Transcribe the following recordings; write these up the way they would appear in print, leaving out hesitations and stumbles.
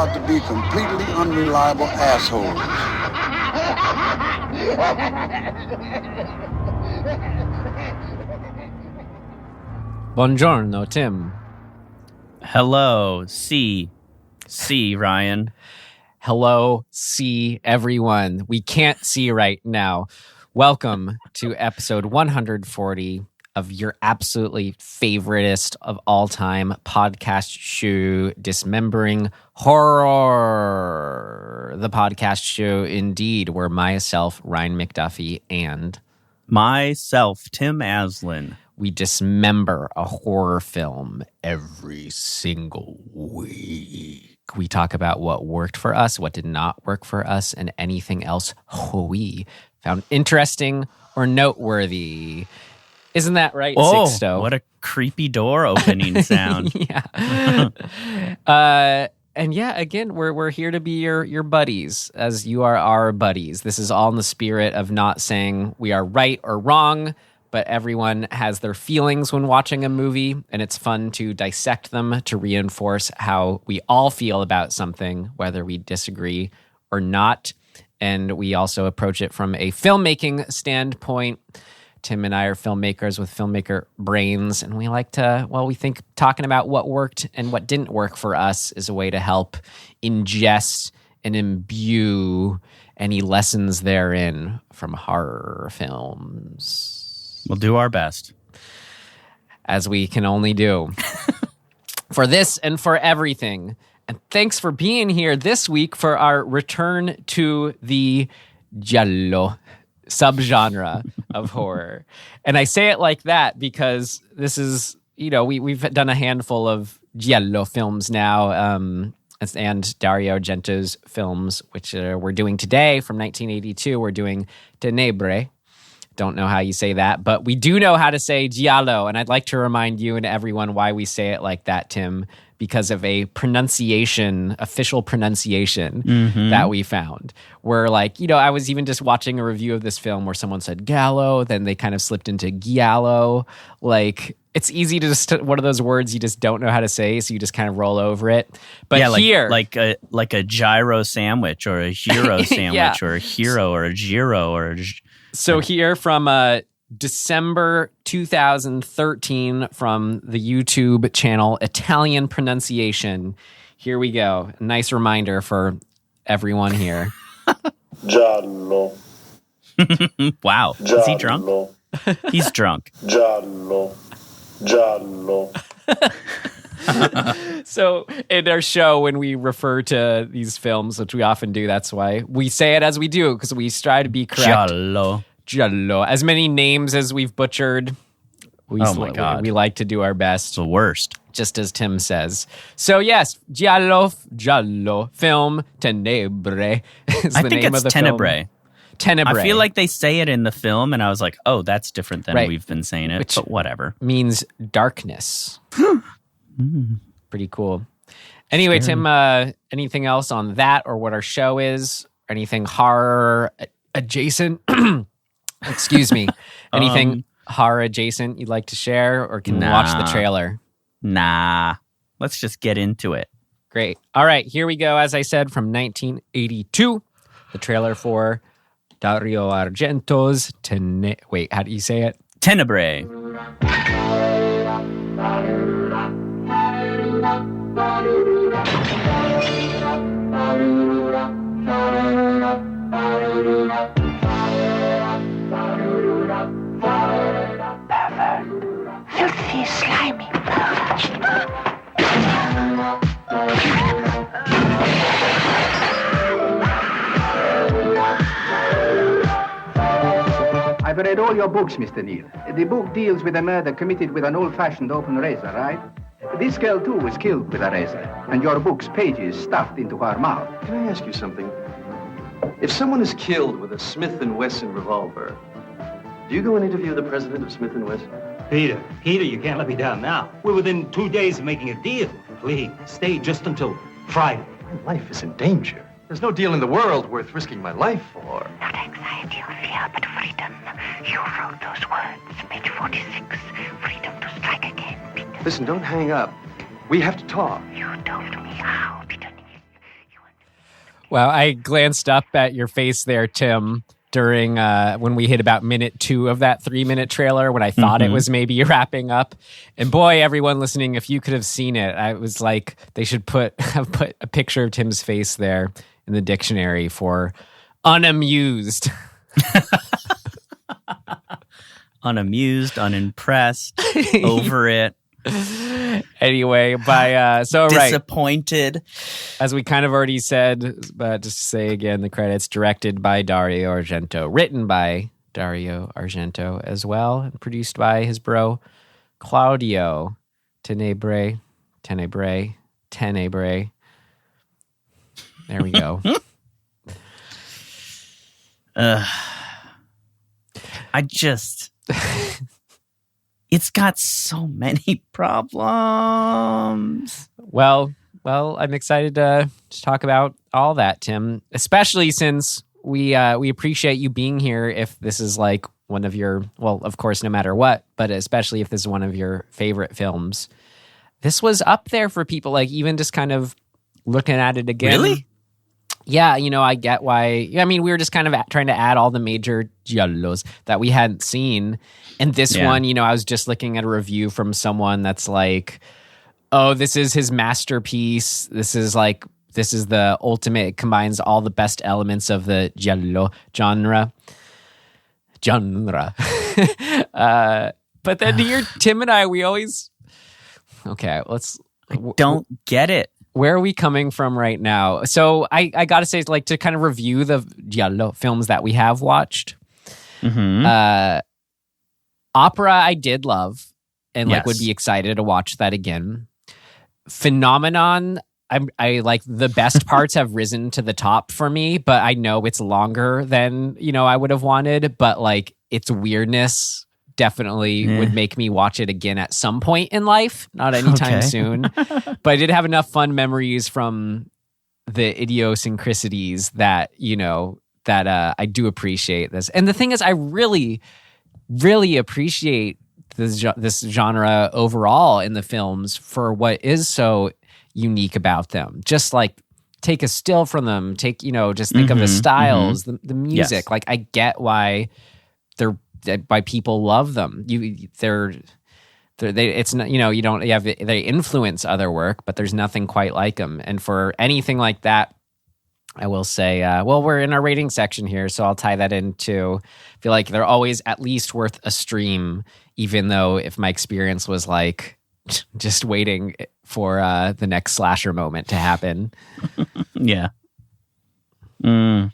out to be completely unreliable assholes. Buongiorno, Tim. Hello, C, Ryan. Hello, see everyone. We can't see right now. Welcome to episode 140 of your absolutely favoriteest of all time podcast show, Dismembering Horror. The podcast show, indeed, where myself, Ryan McDuffie, and myself, Tim Aslin, we dismember a horror film every single week. We talk about what worked for us, what did not work for us, and anything else we found interesting or noteworthy. Isn't that right, Sixto? What a creepy door opening sound. Yeah. And yeah, again, we're here to be your buddies, as you are our buddies. This is all in the spirit of not saying we are right or wrong, but everyone has their feelings when watching a movie, and it's fun to dissect them to reinforce how we all feel about something, whether we disagree or not. And we also approach it from a filmmaking standpoint. Tim and I are filmmakers with filmmaker brains, and we like to, we think talking about what worked and what didn't work for us is a way to help ingest and imbue any lessons therein from horror films. We'll do our best. As we can only do. For this and for everything. And thanks for being here this week for our return to the Giallo subgenre of horror. And I say it like that because this is, we've done a handful of Giallo films now, and Dario Argento's films, which we're doing today from 1982. We're doing Tenebre. Don't know how you say that, but we do know how to say Giallo, and I'd like to remind you and everyone why we say it like that, Tim, because of a official pronunciation that we found. Where I was even just watching a review of this film where someone said Gallo, then they kind of slipped into Giallo. It's easy to just, one of those words you just don't know how to say, so you just kind of roll over it. But yeah, here... like a gyro sandwich, or a hero sandwich, yeah. Or a hero, or a gyro, or a... So here from December 2013 from the YouTube channel Italian Pronunciation. Here we go. A nice reminder for everyone here. Giallo. Wow. Giallo. Is he drunk? He's drunk. Giallo. Giallo. So in our show, when we refer to these films, which we often do, that's why we say it as we do, because we strive to be correct. Giallo. As many names as we've butchered, we like to do our best. It's the worst. Just as Tim says. So yes, Giallo film, Tenebre is the name of the Tenebrae. film. Tenebre. I feel like they say it in the film, and I was like, oh, that's different than we've been saying it, which but whatever. Means darkness. Pretty cool. Anyway, Tim, anything else on that or what our show is? Anything horror adjacent? Excuse me. Anything horror adjacent you'd like to share, or can we watch the trailer? Nah. Let's just get into it. Great. All right, here we go. As I said, from 1982, the trailer for Dario Argento's Wait, how do you say it? Tenebre. Filthy, slimy I've read all your books, Mr. Neal. The book deals with a murder committed with an old-fashioned open razor, right? This girl, too, was killed with a razor, and your book's pages stuffed into her mouth. Can I ask you something? If someone is killed with a Smith & Wesson revolver, do you go and interview the president of Smith & Wesson? Peter, you can't let me down now. We're within 2 days of making a deal. Please, stay just until Friday. My life is in danger. There's no deal in the world worth risking my life for. Not anxiety or fear, but freedom. You wrote those words, page 46. Freedom to strike again, Peter. Listen, don't hang up. We have to talk. You told me how, Peter. Well, I glanced up at your face there, Tim, during when we hit about minute 2 of that 3-minute trailer, when I thought it was maybe wrapping up. And boy, everyone listening, if you could have seen it, I was like, they should have put a picture of Tim's face there in the dictionary for unamused. Unamused, unimpressed, over it. Anyway, disappointed. Right. As we kind of already said, but just to say again, the credits directed by Dario Argento, written by Dario Argento as well, and produced by his bro Claudio. Tenebre. There we go. It's got so many problems. Well, I'm excited to talk about all that, Tim, especially since we appreciate you being here if this is like one of your, well, of course, no matter what, but especially if this is one of your favorite films. This was up there for people, like even just kind of looking at it again. Really? Yeah, I get why. I mean, we were just kind of trying to add all the major giallos that we hadn't seen. And this one, I was just looking at a review from someone that's like, oh, this is his masterpiece. This is the ultimate. It combines all the best elements of the giallo genre. But then here, Tim and I, we always... Okay, I don't get it. Where are we coming from right now? So I got to say, like, to kind of review the Giallo films that we have watched. Opera I did love and would be excited to watch that again. Phenomenon, I like the best parts have risen to the top for me, but I know it's longer than, I would have wanted, but like its weirdness definitely would make me watch it again at some point in life, not anytime soon. But I did have enough fun memories from the idiosyncrasies that, I do appreciate this. And the thing is, I really, really appreciate this genre overall in the films for what is so unique about them. Just like take a still from them, just think of the styles, the music. Yes. Like I get why why people love them. It's not, they influence other work, but there's nothing quite like them. And for anything like that, I will say, we're in our rating section here, so I'll tie that into, I feel like they're always at least worth a stream, even though if my experience was like just waiting for the next slasher moment to happen. Yeah. Man,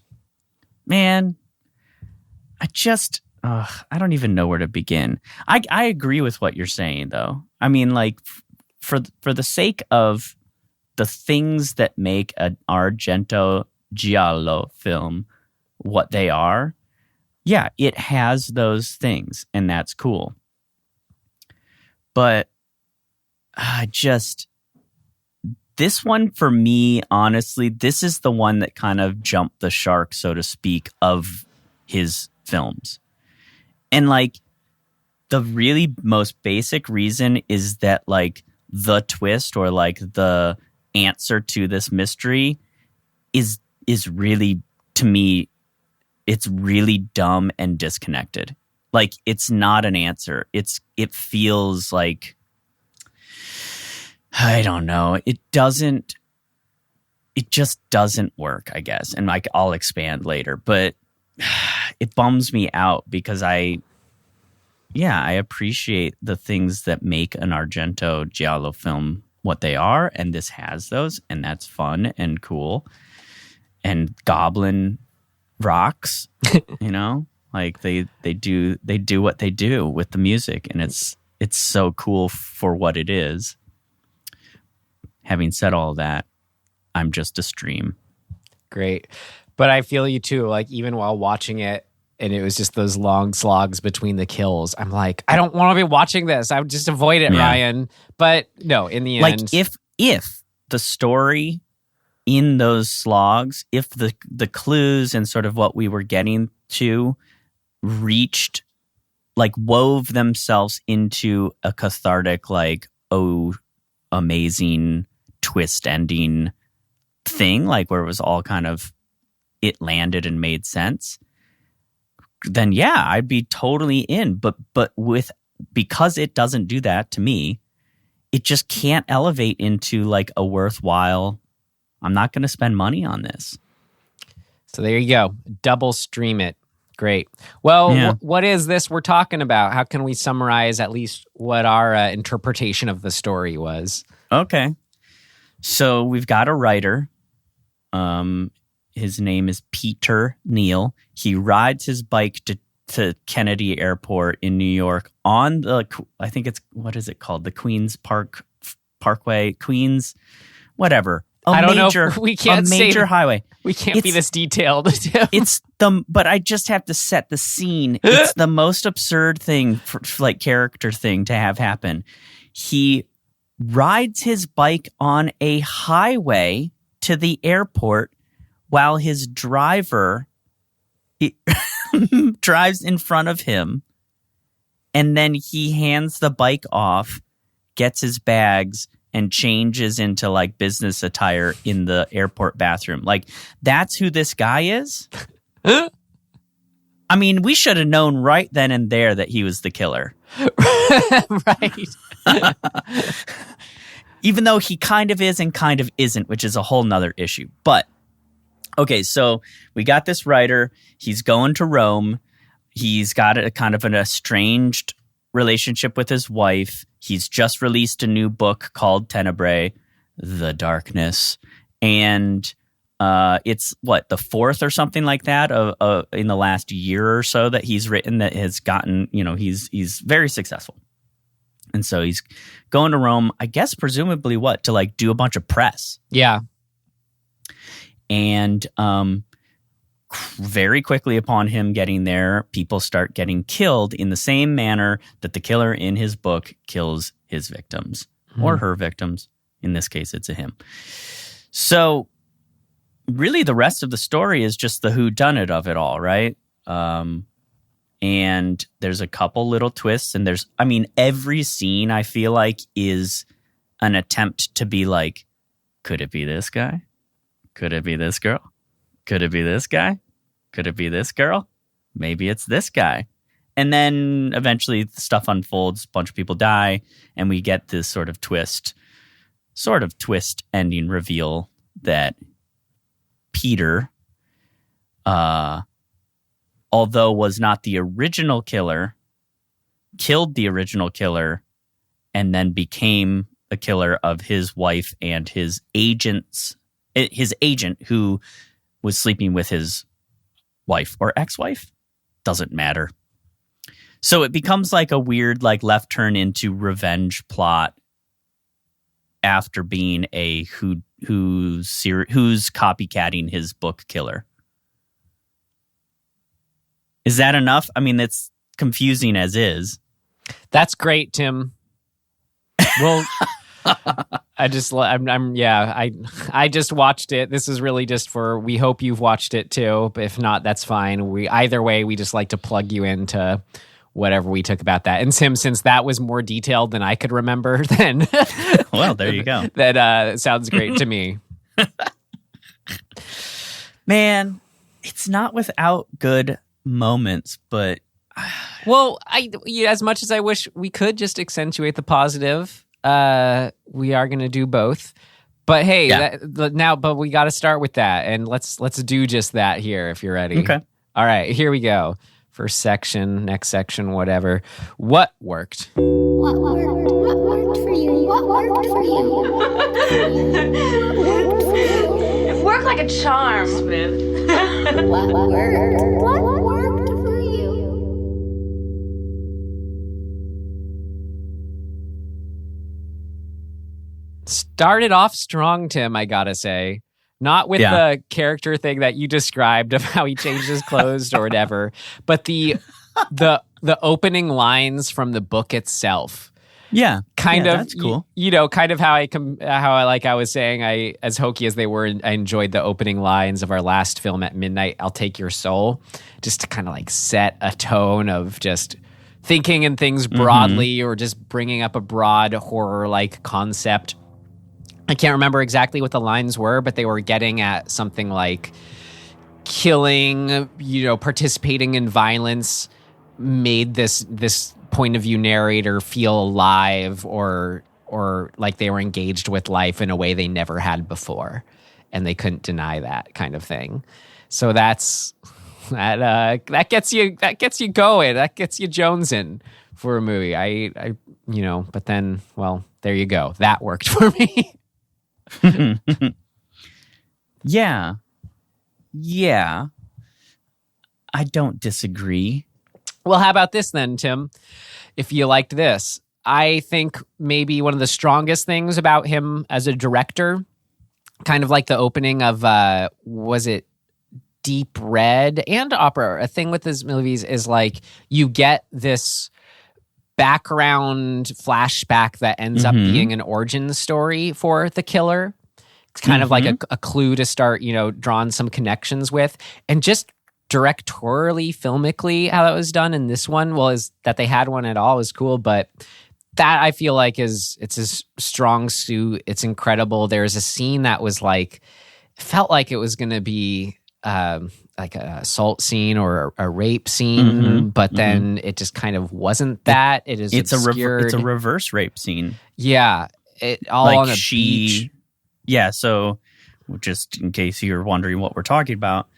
I don't even know where to begin. I agree with what you're saying, though. I mean, like, for the sake of the things that make an Argento Giallo film what they are, yeah, it has those things, and that's cool. But this one, for me, honestly, this is the one that kind of jumped the shark, so to speak, of his films. And like the really most basic reason is that like the twist or like the answer to this mystery is really, to me, it's really dumb and disconnected. Like it's not an answer. It feels like, I don't know. It just doesn't work, I guess. And like I'll expand later, but it bums me out because I appreciate the things that make an Argento Giallo film what they are, and this has those, and that's fun and cool. And Goblin rocks, like they do what they do with the music, and it's so cool for what it is. Having said all that, I'm just a stream. Great. But I feel you too, like even while watching it, and it was just those long slogs between the kills, I'm like, I don't want to be watching this. I would just avoid it, Ryan. But no, in the end... Like, if the story in those slogs, if the clues and sort of what we were getting to reached, like, wove themselves into a cathartic, like, oh, amazing twist ending thing, like, where it was all kind of it landed and made sense, then yeah, I'd be totally in. But because it doesn't do that to me, it just can't elevate into like a worthwhile, I'm not going to spend money on this. So there you go. Double stream it. Great. Well, Yeah. what is this we're talking about? How can we summarize at least what our interpretation of the story was? Okay. So we've got a writer. His name is Peter Neal. He rides his bike to Kennedy Airport in New York on the, I think it's, what is it called? The Queens Parkway, Queens, whatever. I don't know. We can't say major highway. We can't be this detailed. But I just have to set the scene. It's the most absurd thing, for like character thing to have happen. He rides his bike on a highway to the airport while his driver drives in front of him, and then he hands the bike off, gets his bags, and changes into like business attire in the airport bathroom. Like, that's who this guy is? I mean, we should have known right then and there that he was the killer. Right. Even though he kind of is and kind of isn't, which is a whole nother issue. But, okay, so we got this writer. He's going to Rome. He's got a kind of an estranged relationship with his wife. He's just released a new book called Tenebrae, The Darkness. And it's, the fourth or something like that in the last year or so that he's written that has gotten, he's very successful. And so he's going to Rome, I guess, presumably to like do a bunch of press. Yeah. And very quickly upon him getting there, people start getting killed in the same manner that the killer in his book kills his victims or her victims. In this case, it's a him. So really the rest of the story is just the whodunit of it all, right? And there's a couple little twists, and every scene I feel like is an attempt to be like, could it be this guy? Could it be this girl? Could it be this guy? Could it be this girl? Maybe it's this guy. And then eventually the stuff unfolds, a bunch of people die, and we get this sort of twist ending reveal that Peter, although was not the original killer, killed the original killer and then became a killer of his wife and his agent who was sleeping with his wife or ex-wife. Doesn't matter. So it becomes like a weird, like, left turn into revenge plot after being a who's copycatting his book killer. Is that enough? I mean, it's confusing as is. That's great, Tim. Well, I just watched it. This is really just we hope you've watched it too. But if not, that's fine. Either way, we just like to plug you into whatever we took about that. And Tim, since that was more detailed than I could remember, then well, there you go. That sounds great to me. Man, it's not without good moments, but well, as much as I wish we could just accentuate the positive, we are going to do both. But hey, yeah. But we got to start with that, and let's do just that here if you're ready. Okay. All right, here we go. First section, next section, whatever. What worked? What worked for you? What worked for you? What worked for you? It worked like a charm, Smith. What worked for you? Started off strong, Tim, I gotta say. Not with the character thing that you described of how he changed his clothes or whatever, but the opening lines from the book itself. Yeah, kind of. That's cool. Kind of how I was saying, as hokey as they were, I enjoyed the opening lines of our last film at midnight, I'll Take Your Soul, just to kind of like set a tone of just thinking in things broadly or just bringing up a broad horror-like concept. I can't remember exactly what the lines were, but they were getting at something like killing, participating in violence made this point of view narrator feel alive or like they were engaged with life in a way they never had before, and they couldn't deny that kind of thing. So that gets you going. That gets you jonesing for a movie. But then, well, there you go. That worked for me. Yeah. I don't disagree. Well, how about this then, Tim? If you liked this, I think maybe one of the strongest things about him as a director, kind of like the opening of, was it Deep Red and Opera? A thing with his movies is like you get this background flashback that ends up being an origin story for the killer. It's kind of like a clue to start, drawing some connections with. And just directorially, filmically, how that was done in this one, is that they had one at all is cool. But that I feel like it's his strong suit. It's incredible. There's a scene that was felt like it was going to be like an assault scene or a rape scene, but then it just kind of wasn't that. It's a reverse rape scene. Yeah, on a beach. Yeah, so just in case you're wondering what we're talking about,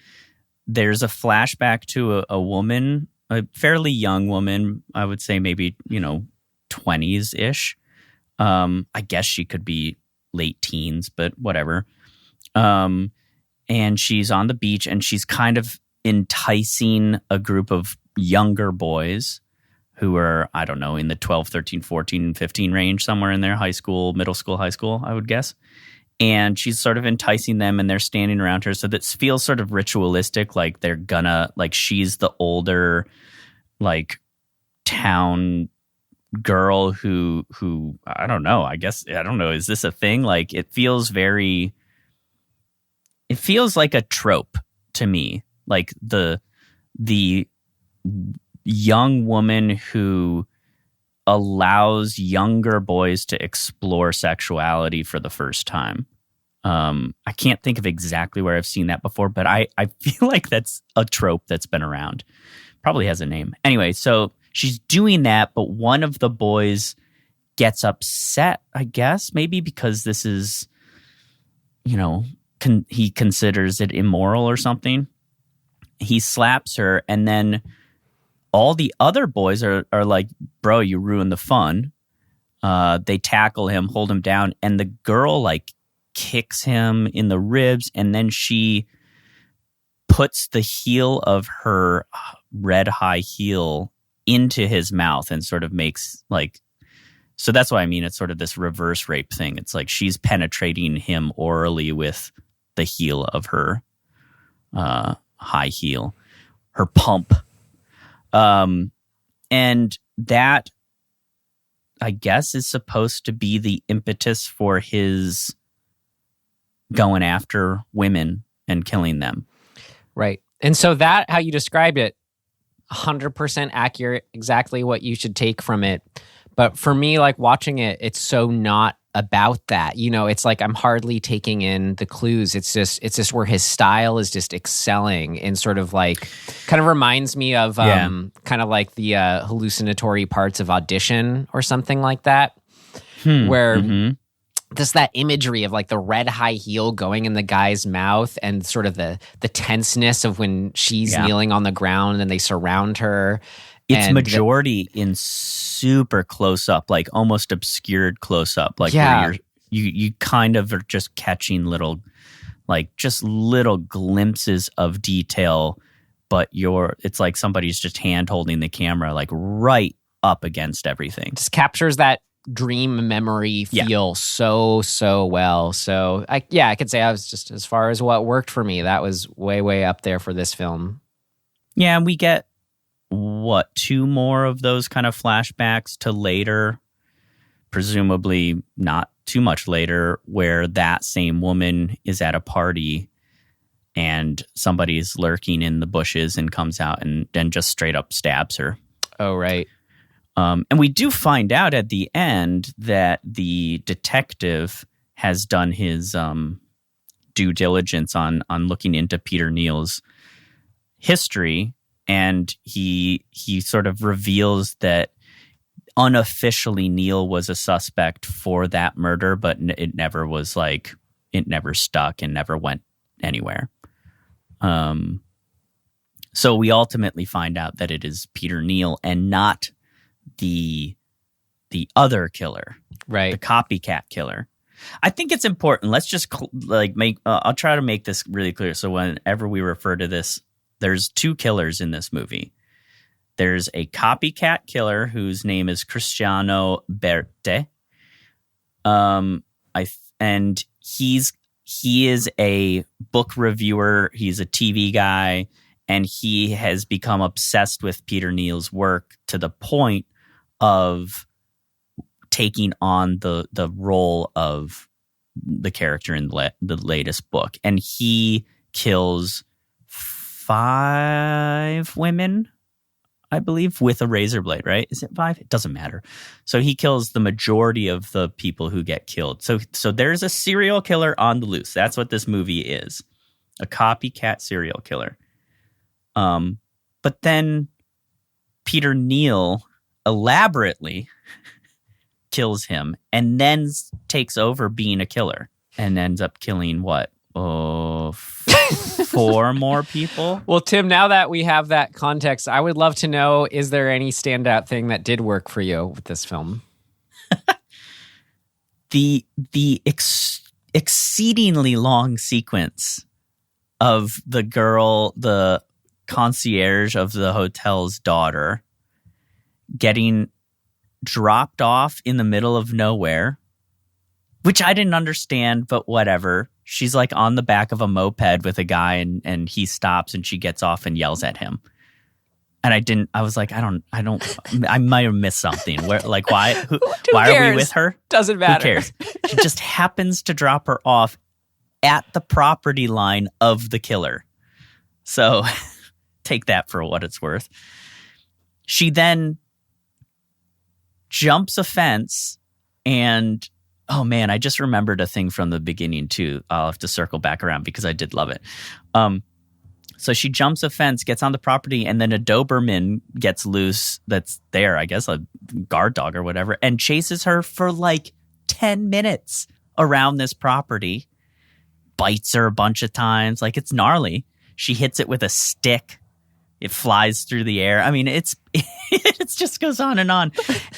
there's a flashback to a woman, a fairly young woman, I would say maybe, 20s-ish. I guess she could be late teens, but whatever. And she's on the beach and she's kind of enticing a group of younger boys who are, I don't know, in the 12, 13, 14, 15 range, somewhere in there, high school, middle school, high school, I would guess. And she's sort of enticing them and they're standing around her. So that feels sort of ritualistic, like they're gonna, like she's the older, like town girl who I don't know, is this a thing? Like it feels like a trope to me, like the young woman who allows younger boys to explore sexuality for the first time. I can't think of exactly where I've seen that before, but I feel like that's a trope that's been around. Probably has a name. Anyway, so she's doing that, but one of the boys gets upset, I guess, maybe because this is, he considers it immoral or something. He slaps her, and then all the other boys are like, bro, you ruined the fun. They tackle him, hold him down, and the girl kicks him in the ribs, and then she puts the heel of her red high heel into his mouth and sort of makes so that's what I mean. It's sort of this reverse rape thing. It's like she's penetrating him orally with the heel of her high heel, her pump. And that, I guess, is supposed to be the impetus for his going after women and killing them. Right. And so that, how you described it, 100% accurate, exactly what you should take from it. But for me, watching it, it's so not about that. It's like I'm hardly taking in the clues. It's just where his style is just excelling in sort of kind of reminds me of kind of like the hallucinatory parts of Audition or something like that, where just that imagery of the red high heel going in the guy's mouth and sort of the tenseness of when she's kneeling on the ground and they surround her. It's majority in super close up, almost obscured close up, where you kind of are just catching little glimpses of detail, but it's like somebody's just hand holding the camera right up against everything. Just captures that dream memory feel so well. So I could say I was just, as far as what worked for me, that was way up there for this film. Yeah, and we get 2 more of those kind of flashbacks to later, presumably not too much later, where that same woman is at a party and somebody's lurking in the bushes and comes out and then just straight up stabs her. Oh, right. And we do find out at the end that the detective has done his due diligence on looking into Peter Neal's history, and he sort of reveals that unofficially Neal was a suspect for that murder, but it never was like, it never stuck and never went anywhere. So we ultimately find out that it is Peter Neal and not the other killer, Right. the copycat killer. I think it's important. Let's just make. I'll try to make this really clear. So whenever we refer to this, there's two killers in this movie. There's a copycat killer whose name is Cristiano Berte. And he is a book reviewer. He's a TV guy, and he has become obsessed with Peter Neal's work to the point of taking on the role of the character in the latest book. And he kills 5 women, I believe, with a razor blade, right? Is it 5? It doesn't matter. So he kills the majority of the people who get killed. So there's a serial killer on the loose. That's what this movie is. A copycat serial killer. But then Peter Neal elaborately kills him and then takes over being a killer and ends up killing what? 4 more people? Well, Tim, now that we have that context, I would love to know, is there any standout thing that did work for you with this film? The exceedingly long sequence of the girl, the concierge of the hotel's daughter, getting dropped off in the middle of nowhere, which I didn't understand, but whatever. She's like on the back of a moped with a guy, and he stops and she gets off and yells at him. And I was like, I might have missed something. Where, like, why are we with her? Doesn't matter. Who cares? She just happens to drop her off at the property line of the killer. So take that for what it's worth. She then jumps a fence and, oh man, I just remembered a thing from the beginning too. I'll have to circle back around because I did love it. So she jumps a fence, gets on the property, and then a Doberman gets loose that's there, I guess, a guard dog or whatever, and chases her for like 10 minutes around this property, bites her a bunch of times. Like, it's gnarly. She hits it with a stick. It flies through the air. I mean, it just goes on.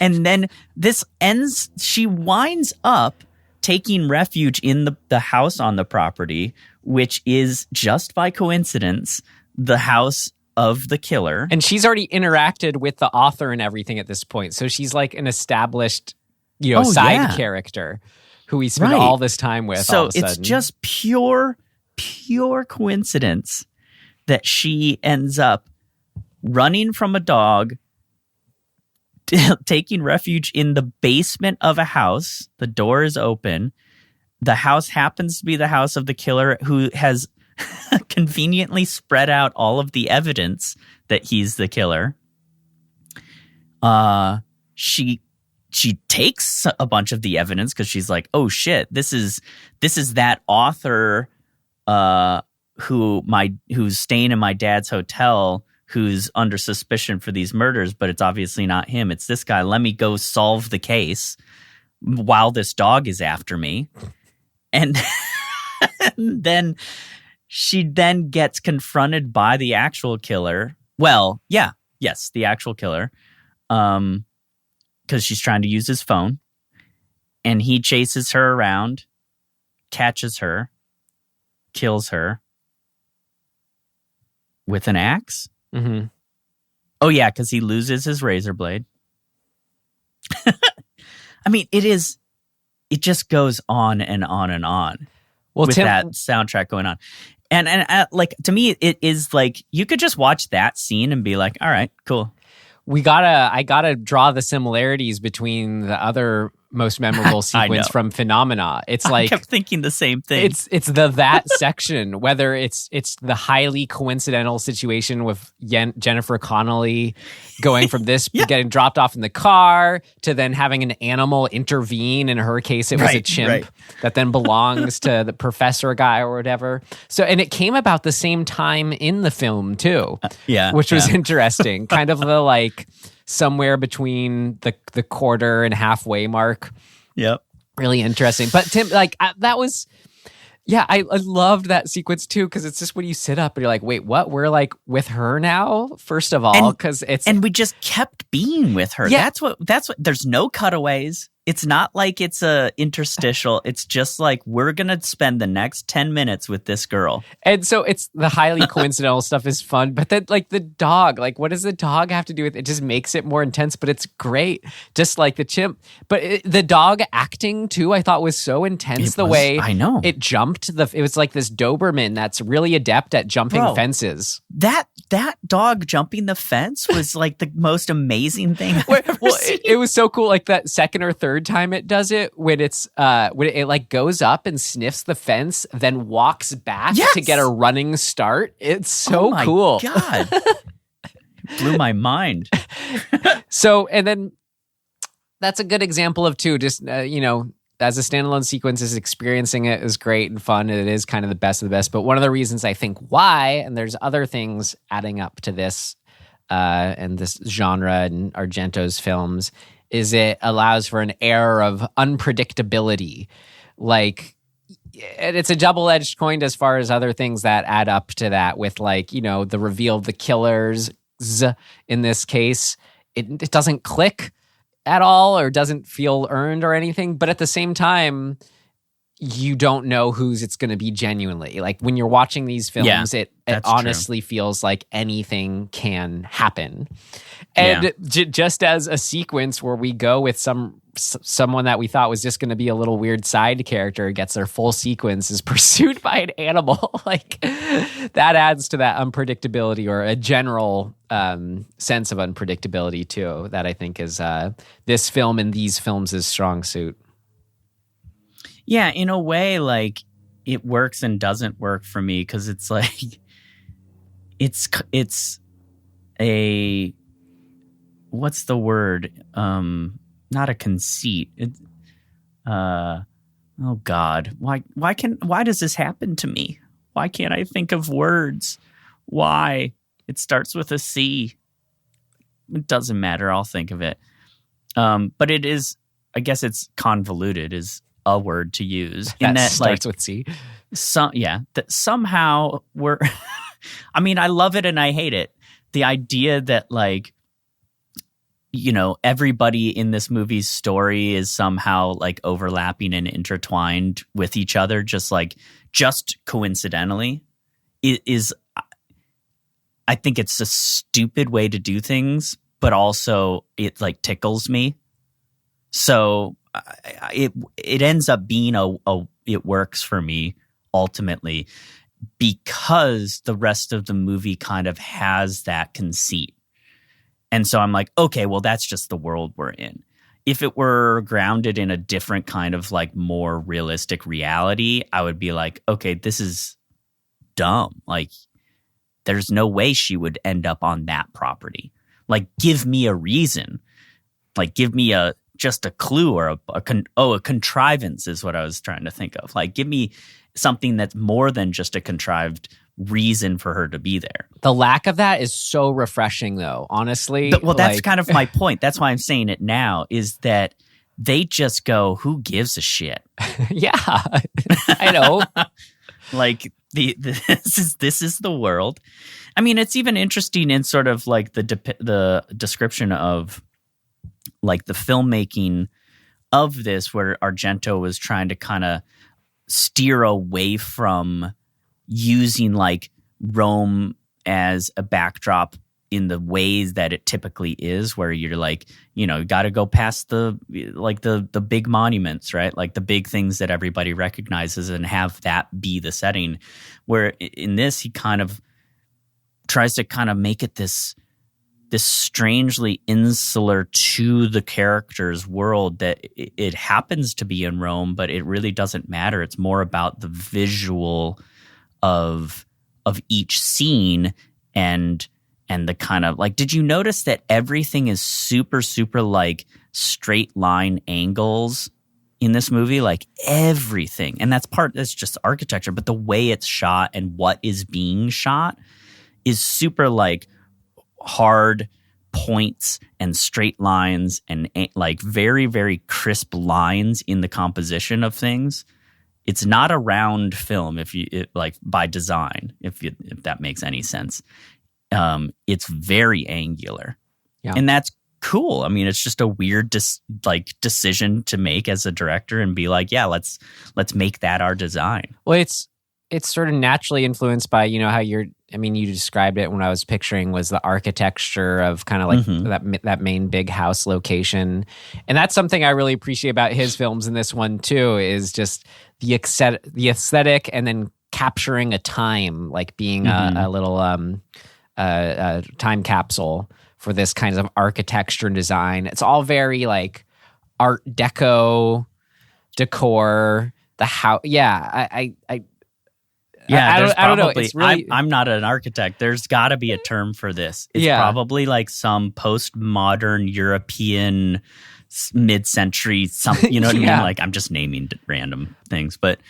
And then this ends, she winds up taking refuge in the house on the property, which is, just by coincidence, the house of the killer. And she's already interacted with the author and everything at this point. So she's like an established, side character who we spend all this time with. So all of a it's sudden. just pure coincidence that she ends up running from a dog, taking refuge in the basement of a house. The door is open. The house happens to be the house of the killer, who has conveniently spread out all of the evidence that he's the killer. She takes a bunch of the evidence because she's like, oh shit, this is that author who's staying in my dad's hotel, who's under suspicion for these murders, but it's obviously not him. It's this guy. Let me go solve the case while this dog is after me. And then she then gets confronted by the actual killer. Well, yes, the actual killer. Because she's trying to use his phone. And he chases her around, catches her, kills her with an axe. Mm-hmm. Oh, yeah, because he loses his razor blade. I mean, it just goes on and on and on with that soundtrack going on. And like, to me, it is like, you could just watch that scene and be like, all right, cool. I gotta draw the similarities between the other most memorable sequence from Phenomena. It's I like kept thinking the same thing. it's that section, whether it's the highly coincidental situation with Jennifer Connelly going from this getting dropped off in the car to then having an animal intervene. In her case, it was a chimp that then belongs to the professor guy or whatever. So, and it came about the same time in the film too, which was interesting. Kind of the like somewhere between the quarter and halfway mark. Yep. Really interesting. But Tim, like that was, I loved that sequence too, because it's just when you sit up and you're like, wait, what? We're like with her now, first of all, because and we just kept being with her. Yeah. That's what. There's no cutaways. It's not like it's a interstitial. It's just like we're gonna spend the next 10 minutes with this girl. And so it's the highly coincidental stuff is fun, but then like the dog, like what does the dog have to do with it? It just makes it more intense, but it's great. Just like the chimp, but the dog acting too, I thought was so intense. Way I know it jumped. It was like this Doberman that's really adept at jumping fences. That dog jumping the fence was like the most amazing thing I've ever seen. It was so cool. Like that second or third time it does it, when it's when it like goes up and sniffs the fence, then walks back to get a running start. It's so cool. God, blew my mind. So, and then that's a good example of too. Just as a standalone sequence, is experiencing it is great and fun, and it is kind of the best of the best. But one of the reasons I think why, and there's other things adding up to this and this genre and Argento's films, is it allows for an air of unpredictability. Like, and it's a double-edged coin as far as other things that add up to that, with like, the reveal of the killers in this case. It doesn't click at all or doesn't feel earned or anything, but at the same time, you don't know whose it's going to be genuinely. Like when you're watching these films, it honestly feels like anything can happen. And just as a sequence where we go with someone that we thought was just going to be a little weird side character gets their full sequence, is pursued by an animal. Like that adds to that unpredictability, or a general sense of unpredictability too, that I think is this film and these films' strong suit. Yeah, in a way, like it works and doesn't work for me, because it's like it's a, what's the word? Not a conceit. Oh God, why does this happen to me? Why can't I think of words? Why? It starts with a C. It doesn't matter. I'll think of it. But it is, I guess it's convoluted is a word to use. In that starts with C. That somehow we're I mean, I love it and I hate it. The idea that like, everybody in this movie's story is somehow like overlapping and intertwined with each other, just coincidentally, is I think it's a stupid way to do things, but also it like tickles me. So it ends up being it works for me ultimately, because the rest of the movie kind of has that conceit. And so I'm like, okay, well, that's just the world we're in. If it were grounded in a different kind of like more realistic reality, I would be like, okay, this is dumb. Like, there's no way she would end up on that property. Like, give me a reason. Like, give me just a clue, or a contrivance is what I was trying to think of. Like, give me something that's more than just a contrived reason for her to be there. The lack of that is so refreshing, though, honestly. Well, that's kind of my point. That's why I'm saying it now, is that they just go, who gives a shit? Yeah, I know. Like, this is the world. I mean, it's even interesting in sort of like the description of like the filmmaking of this, where Argento was trying to kind of steer away from using like Rome as a backdrop in the ways that it typically is, where you're like, you got to go past the big monuments, right? Like the big things that everybody recognizes, and have that be the setting. Where in this, he kind of tries to kind of make it this this strangely insular to the character's world that it happens to be in Rome, but it really doesn't matter. It's more about the visual of each scene and the kind of like, did you notice that everything is super, super like straight line angles in this movie? Like everything. And that's just architecture, but the way it's shot and what is being shot is super like hard points and straight lines and like very, very crisp lines in the composition of things. It's not a round film like by design, if that makes any sense. It's very angular. Yeah. And that's cool. I mean, it's just a weird decision to make as a director and be like, yeah, let's make that our design. Well, it's sort of naturally influenced by, how you described it when I was picturing was the architecture of kind of like that main big house location. And that's something I really appreciate about his films in this one too, is just the aesthetic and then capturing a time, like being a little time capsule for this kind of architecture and design. It's all very like Art Deco decor. The house, I don't know. It's really, I'm not an architect. There's got to be a term for this. It's probably like some postmodern European mid-century something. You know what I mean? Like I'm just naming random things, but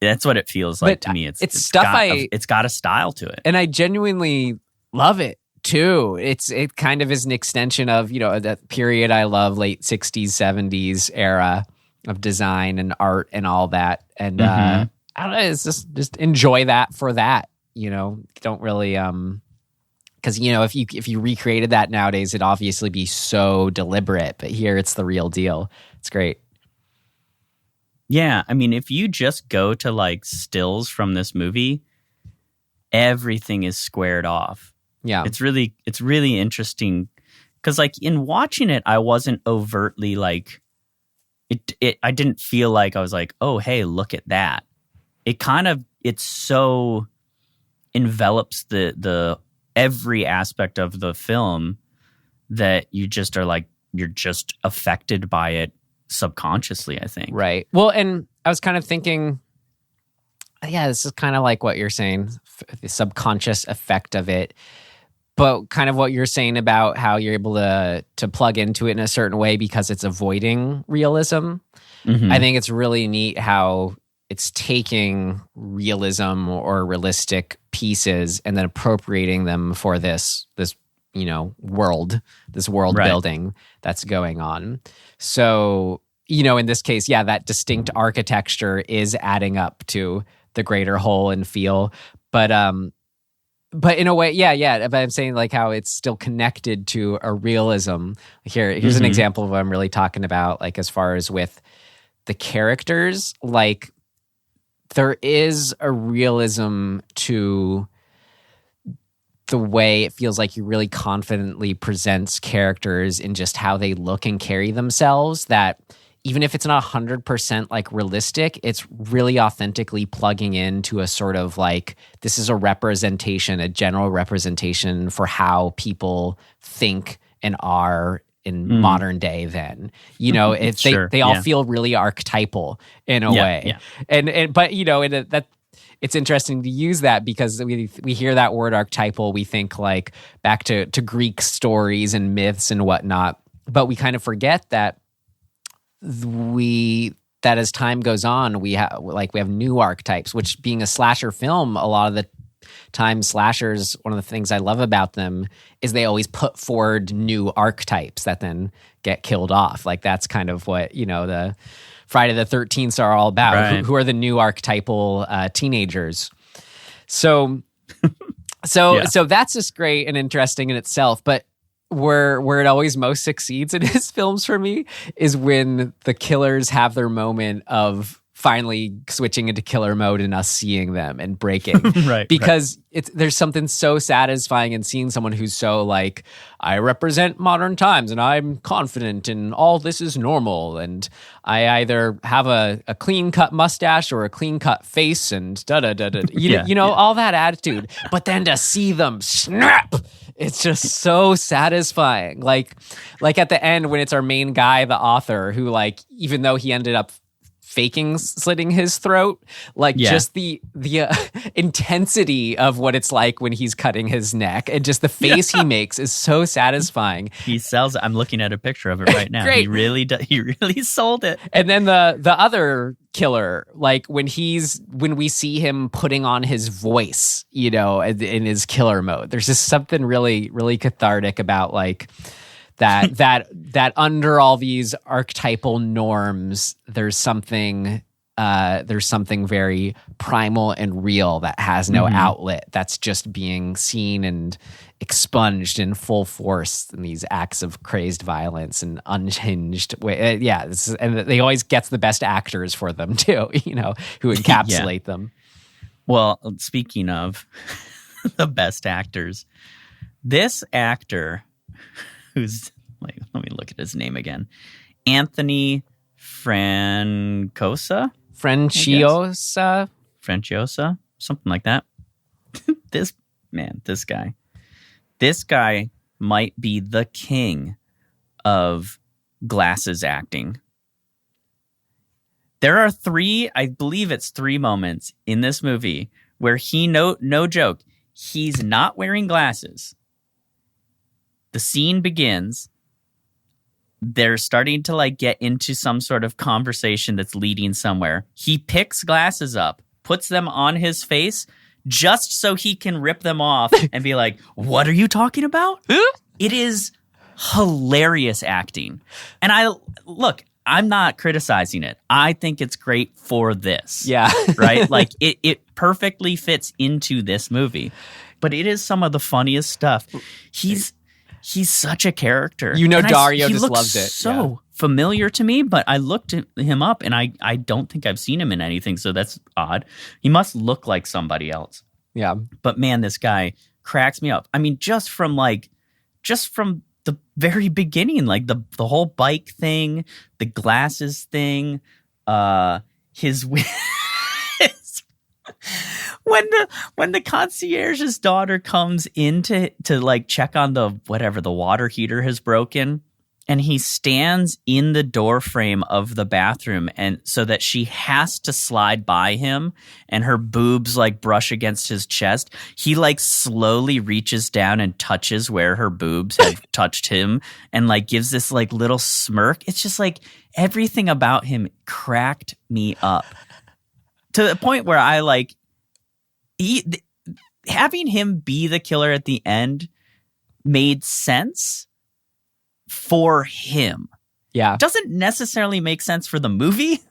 that's what it feels like to me. It's got a style to it, and I genuinely love it too. It kind of is an extension of that period I love, late 60s, 70s era of design and art and all that, and. I don't know. It's just enjoy that for that. Don't really because if you recreated that nowadays, it'd obviously be so deliberate. But here, it's the real deal. It's great. Yeah, I mean, if you just go to like stills from this movie, everything is squared off. Yeah, it's really interesting because like in watching it, I wasn't overtly like it. I didn't feel like I was like, oh, hey, look at that. It so envelops the every aspect of the film that you just are like, you're just affected by it subconsciously, I think. Right. Well, and I was kind of thinking, this is kind of like what you're saying, the subconscious effect of it, but kind of what you're saying about how you're able to plug into it in a certain way because it's avoiding realism. Mm-hmm. I think it's really neat how it's taking realism or realistic pieces and then appropriating them for this world building that's going on. So, in this case, that distinct architecture is adding up to the greater whole and feel. But in a way, but I'm saying like how it's still connected to a realism. Here's an example of what I'm really talking about, like as far as with the characters, like there is a realism to the way it feels like he really confidently presents characters in just how they look and carry themselves, that even if it's not 100% like realistic, it's really authentically plugging into a sort of like, this is a representation, a general representation for how people think and are in modern day then. If they all feel really archetypal in a way. Yeah. But that it's interesting to use that because we hear that word archetypal, we think like back to Greek stories and myths and whatnot, but we kind of forget that that as time goes on, we have new archetypes, which being a slasher film, a lot of the time slashers, one of the things I love about them is they always put forward new archetypes that then get killed off. Like that's kind of what, the Friday the 13th are all about. Right. Who are the new archetypal teenagers. So that's just great and interesting in itself. But where it always most succeeds in his films for me is when the killers have their moment of finally switching into killer mode and us seeing them and breaking. Right. Because there's something so satisfying in seeing someone who's so like, I represent modern times and I'm confident and all this is normal. And I either have a clean cut mustache or a clean cut face and all that attitude. But then to see them snap It's just so satisfying. Like at the end when it's our main guy, the author, who like, even though he ended up faking slitting his throat, like just the intensity of what it's like when he's cutting his neck and just the face he makes is so satisfying. He sells it. I'm looking at a picture of it right now. Great. He really sold it. And then the other killer, like when we see him putting on his voice, you know, in his killer mode, there's just something really, really cathartic about like that under all these archetypal norms, there's something very primal and real that has no outlet, that's just being seen and expunged in full force in these acts of crazed violence and unhinged way. And they always gets the best actors for them too, you know, who encapsulate them. Well, speaking of the best actors, this actor who's like, let me look at his name again. Anthony Franciosa, something like that. This guy might be the king of glasses acting. There are I believe it's three moments in this movie where no joke, he's not wearing glasses. The scene begins. They're starting to like get into some sort of conversation that's leading somewhere. He picks glasses up, puts them on his face just so he can rip them off and be like, "What are you talking about?" It is hilarious acting. And I'm not criticizing it. I think it's great for this. Yeah. Right? Like it perfectly fits into this movie. But it is some of the funniest stuff. He's such a character. You know, And Dario he just looks loves it. so familiar to me, but I looked him up and I don't think I've seen him in anything, so that's odd. He must look like somebody else. Yeah. But man, this guy cracks me up. I mean, just from the very beginning, like the whole bike thing, the glasses thing, his when the concierge's daughter comes in to like check on the water heater has broken, and he stands in the door frame of the bathroom, and so that she has to slide by him and her boobs like brush against his chest, he like slowly reaches down and touches where her boobs have touched him and like gives this like little smirk. It's just like everything about him cracked me up to the point where I like having him be the killer at the end made sense for him. Yeah. Doesn't necessarily make sense for the movie,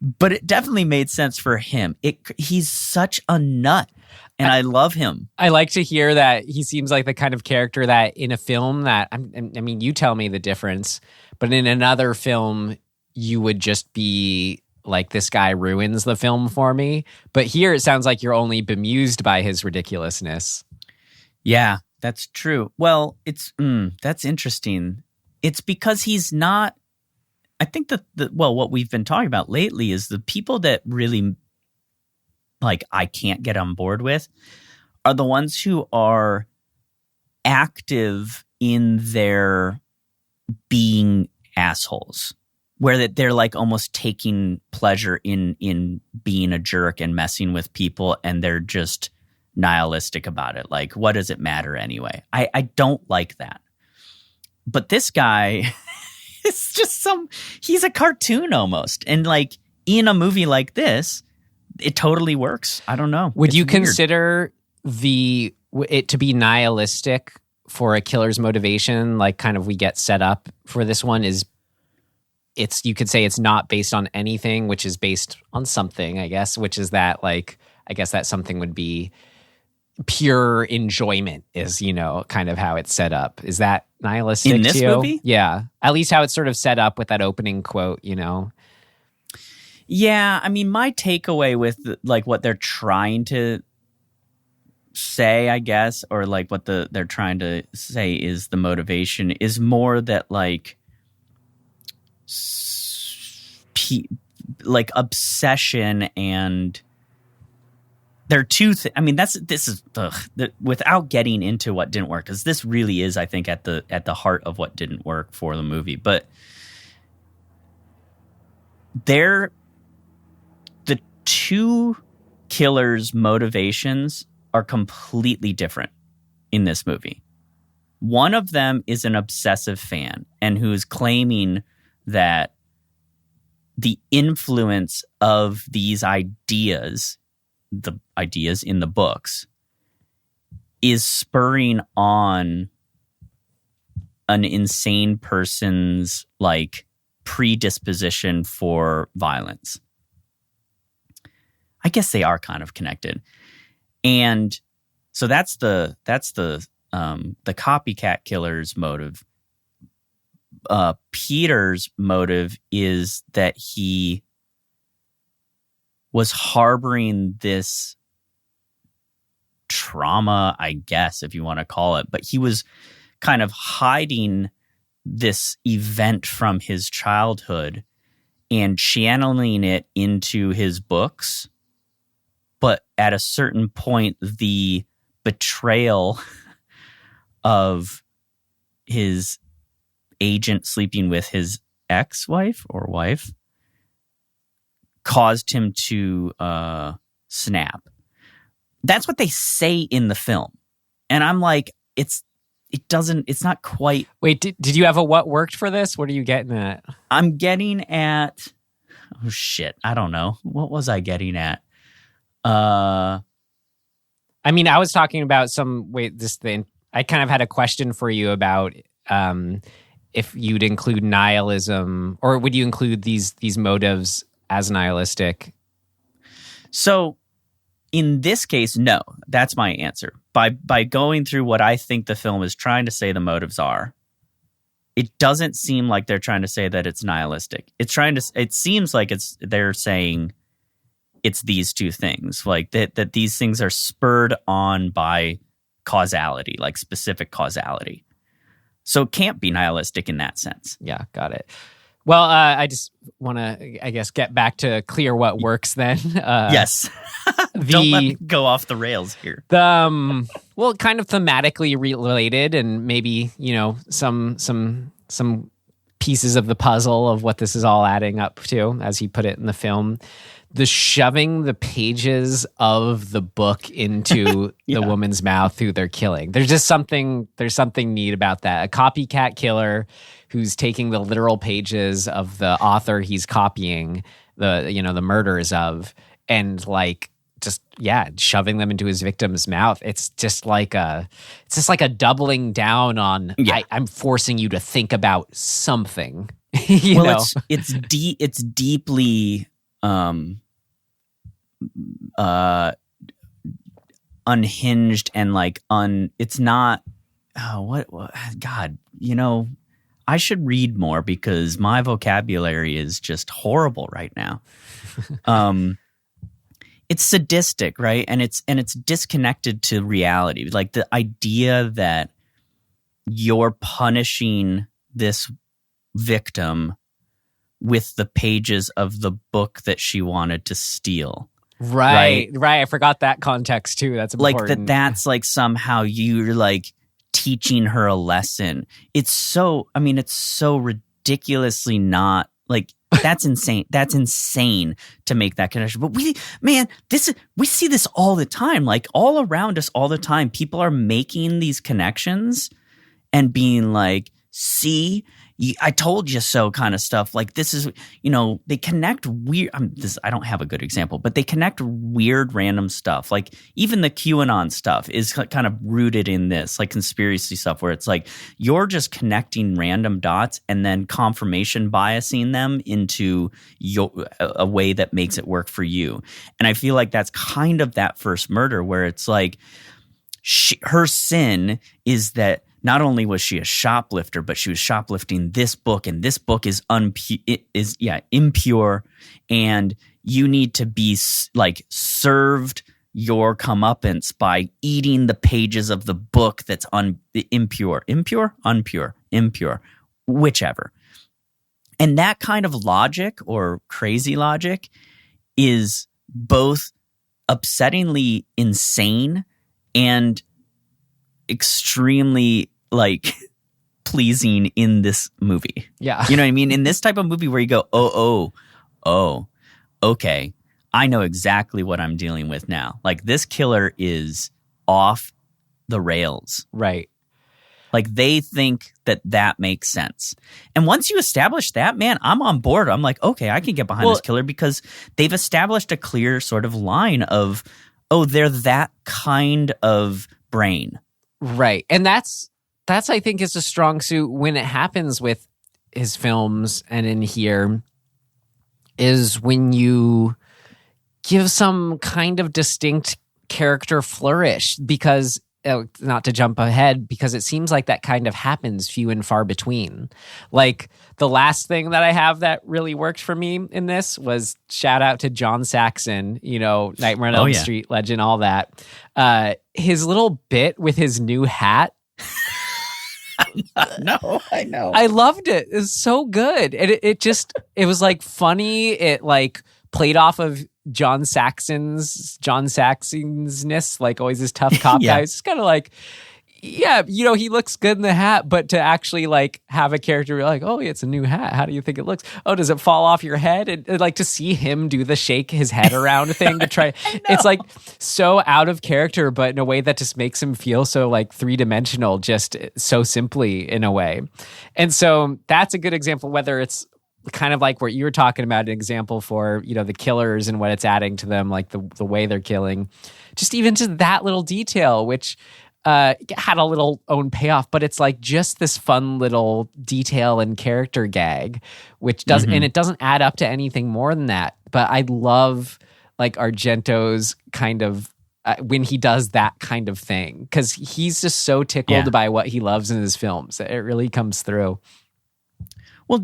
but it definitely made sense for him. He's such a nut, and I love him. I like to hear that he seems like the kind of character that in a film that, I mean, you tell me the difference, but in another film, you would just be like, this guy ruins the film for me. But here it sounds like you're only bemused by his ridiculousness. Yeah, that's true. Well, that's interesting. It's because he's not, I think what we've been talking about lately is the people that really like I can't get on board with are the ones who are active in their being assholes, where they're like almost taking pleasure in being a jerk and messing with people, and they're just nihilistic about it. Like, what does it matter anyway? I don't like that. But this guy is just he's a cartoon almost. And like in a movie like this, it totally works. I don't know. Would It's you weird. consider it to be nihilistic for a killer's motivation? Like kind of we get set up for this one you could say it's not based on anything, which is based on something, I guess, which is that like, I guess that something would be pure enjoyment is, you know, kind of how it's set up. Is that nihilistic in this to you? movie? Yeah. At least how it's sort of set up with that opening quote, you know? Yeah. I mean, my takeaway with like what they're trying to say, I guess, or like what they're trying to say is the motivation is more that like, like obsession and there are two things. I mean, without getting into what didn't work, because this really is, I think, at the heart of what didn't work for the movie. But the two killers' motivations are completely different in this movie. One of them is an obsessive fan and who is claiming that the influence of these ideas, the ideas in the books, is spurring on an insane person's like predisposition for violence. I guess they are kind of connected. And so that's the copycat killer's motive. Peter's motive is that he was harboring this trauma, I guess, if you want to call it, but he was kind of hiding this event from his childhood and channeling it into his books. But at a certain point, the betrayal of his agent sleeping with his ex-wife or wife caused him to snap. That's what they say in the film. And I'm like, it's not quite. Wait, did you have a what worked for this? What are you getting at? I'm getting at, oh shit, I don't know. What was I getting at? I mean, I was talking about I kind of had a question for you about if you'd include nihilism, or would you include these motives as nihilistic? So in this case, no. That's my answer. By going through what I think the film is trying to say the motives are, it doesn't seem like they're trying to say that it's nihilistic. It seems like they're saying it's these two things, like that these things are spurred on by causality, like specific causality. So it can't be nihilistic in that sense. Yeah, got it. Well, I just want to, I guess, get back to clear what works then. Yes. Don't let me go off the rails here. Well, kind of thematically related, and maybe, some pieces of the puzzle of what this is all adding up to, as he put it in the film. The shoving the pages of the book into the woman's mouth who they're killing. There's something neat about that. A copycat killer who's taking the literal pages of the author he's copying the murders of, and shoving them into his victim's mouth. It's just like a doubling down on I'm forcing you to think about something. It's deeply unhinged and it's not God, I should read more because my vocabulary is just horrible right now. It's sadistic, right? And it's disconnected to reality. Like the idea that you're punishing this victim with the pages of the book that she wanted to steal. Right. I forgot that context too. That's important. That's like somehow you're like teaching her a lesson. It's so ridiculously not like that's insane. That's insane to make that connection. But we see this all the time, like all around us all the time. People are making these connections and being like, see, I told you so kind of stuff. Like this is, they connect weird. I don't have a good example, but they connect weird random stuff. Like even the QAnon stuff is kind of rooted in this, like conspiracy stuff where it's like you're just connecting random dots and then confirmation biasing them into a way that makes it work for you. And I feel like that's kind of that first murder where it's like her sin is that not only was she a shoplifter, but she was shoplifting this book, and this book is impure, and you need to be like served your comeuppance by eating the pages of the book that's impure, whichever. And that kind of logic or crazy logic is both upsettingly insane and extremely like pleasing in this movie. Yeah. You know what I mean? In this type of movie where you go, oh, okay, I know exactly what I'm dealing with now. Like, this killer is off the rails. Right. Like, they think that makes sense. And once you establish that, man, I'm on board. I'm like, okay, I can get behind this killer because they've established a clear sort of line of, oh, they're that kind of brain. Right. And that's I think is a strong suit when it happens with his films and in here is when you give some kind of distinct character flourish because not to jump ahead, because it seems like that kind of happens few and far between. Like the last thing that I have that really worked for me in this was shout out to John Saxon, Nightmare on Elm Street legend, all that. His little bit with his new hat. No, I know. I loved it. It was so good. And it was like funny. It like played off of John Saxon's ness, like always this tough cop guy. It's just kind of like, he looks good in the hat, but to actually like have a character like, oh, it's a new hat. How do you think it looks? Oh, does it fall off your head? And like to see him do the shake his head around thing to try. It's like so out of character, but in a way that just makes him feel so like three-dimensional, just so simply in a way. And so that's a good example, whether it's kind of like what you were talking about, an example for, the killers and what it's adding to them, like the way they're killing, just even to that little detail, which had a little own payoff, but it's like just this fun little detail and character gag, which doesn't, and it doesn't add up to anything more than that. But I love like Argento's kind of, when he does that kind of thing, because he's just so tickled by what he loves in his films. It really comes through. Well,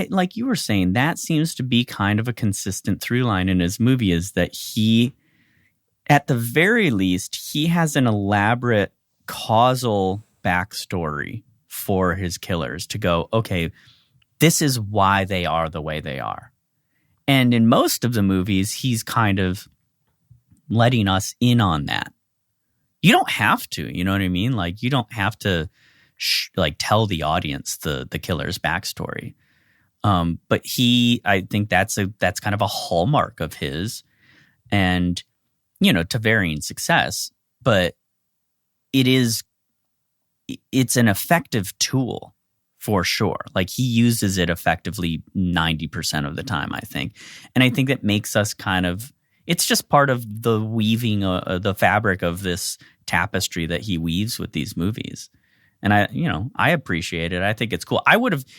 like you were saying, that seems to be kind of a consistent through line in his movie, is that he, at the very least, he has an elaborate causal backstory for his killers to go, okay, this is why they are the way they are. And in most of the movies, he's kind of letting us in on that. You don't have to, you know what I mean? Like, you don't have to tell the audience the killer's backstory. But I think that's kind of a hallmark of his, and, to varying success, but it's an effective tool for sure. Like, he uses it effectively 90% of the time, I think. And I think that makes us it's just part of the weaving, the fabric of this tapestry that he weaves with these movies. And I appreciate it. I think it's cool.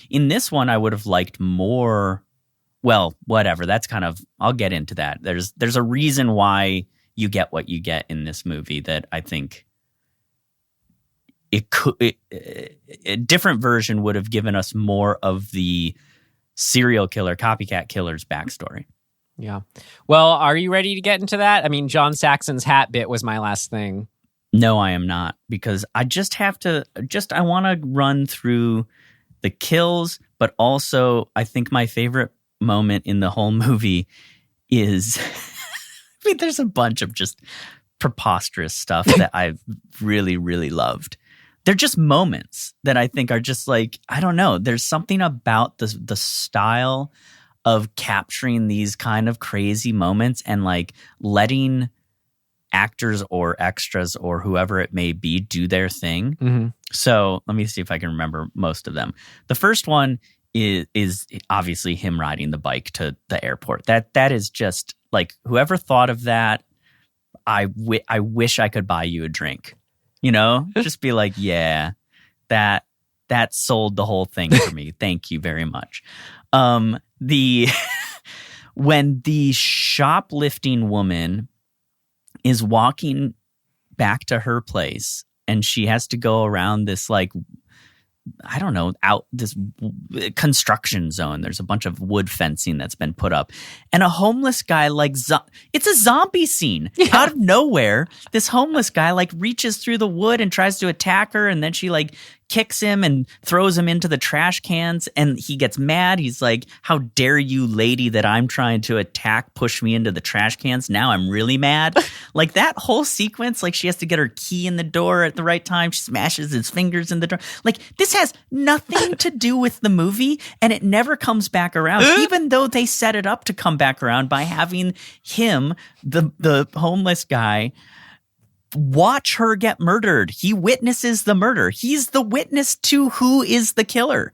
In this one, I would have liked more. Well, whatever. That's I'll get into that. There's a reason why you get what you get in this movie that I think a different version would have given us more of the serial killer, copycat killer's backstory. Yeah. Well, are you ready to get into that? I mean, John Saxon's hat bit was my last thing. No, I am not, because I just have to I want to run through the kills, but also I think my favorite moment in the whole movie is, I mean, there's a bunch of just preposterous stuff that I've really, really loved. They're just moments that I think are just like, I don't know. There's something about the style of capturing these kind of crazy moments and like letting actors or extras or whoever it may be do their thing. Mm-hmm. So let me see if I can remember most of them. The first one is obviously him riding the bike to the airport. That is just like, whoever thought of that, I wish I could buy you a drink. Just be like, yeah, that sold the whole thing for me. Thank you very much. When the shoplifting woman is walking back to her place and she has to go around this, like, I don't know, out this construction zone. There's a bunch of wood fencing that's been put up, and a homeless guy, it's a zombie scene. Out of nowhere, this homeless guy like reaches through the wood and tries to attack her, and then she like kicks him and throws him into the trash cans, and he gets mad. He's like, how dare you, lady, that I'm trying to attack, push me into the trash cans. Now I'm really mad. Like that whole sequence, like she has to get her key in the door at the right time. She smashes his fingers in the door. Like this has nothing to do with the movie, and it never comes back around, even though they set it up to come back around by having him, the homeless guy, watch her get murdered. He witnesses the murder. He's the witness to who is the killer.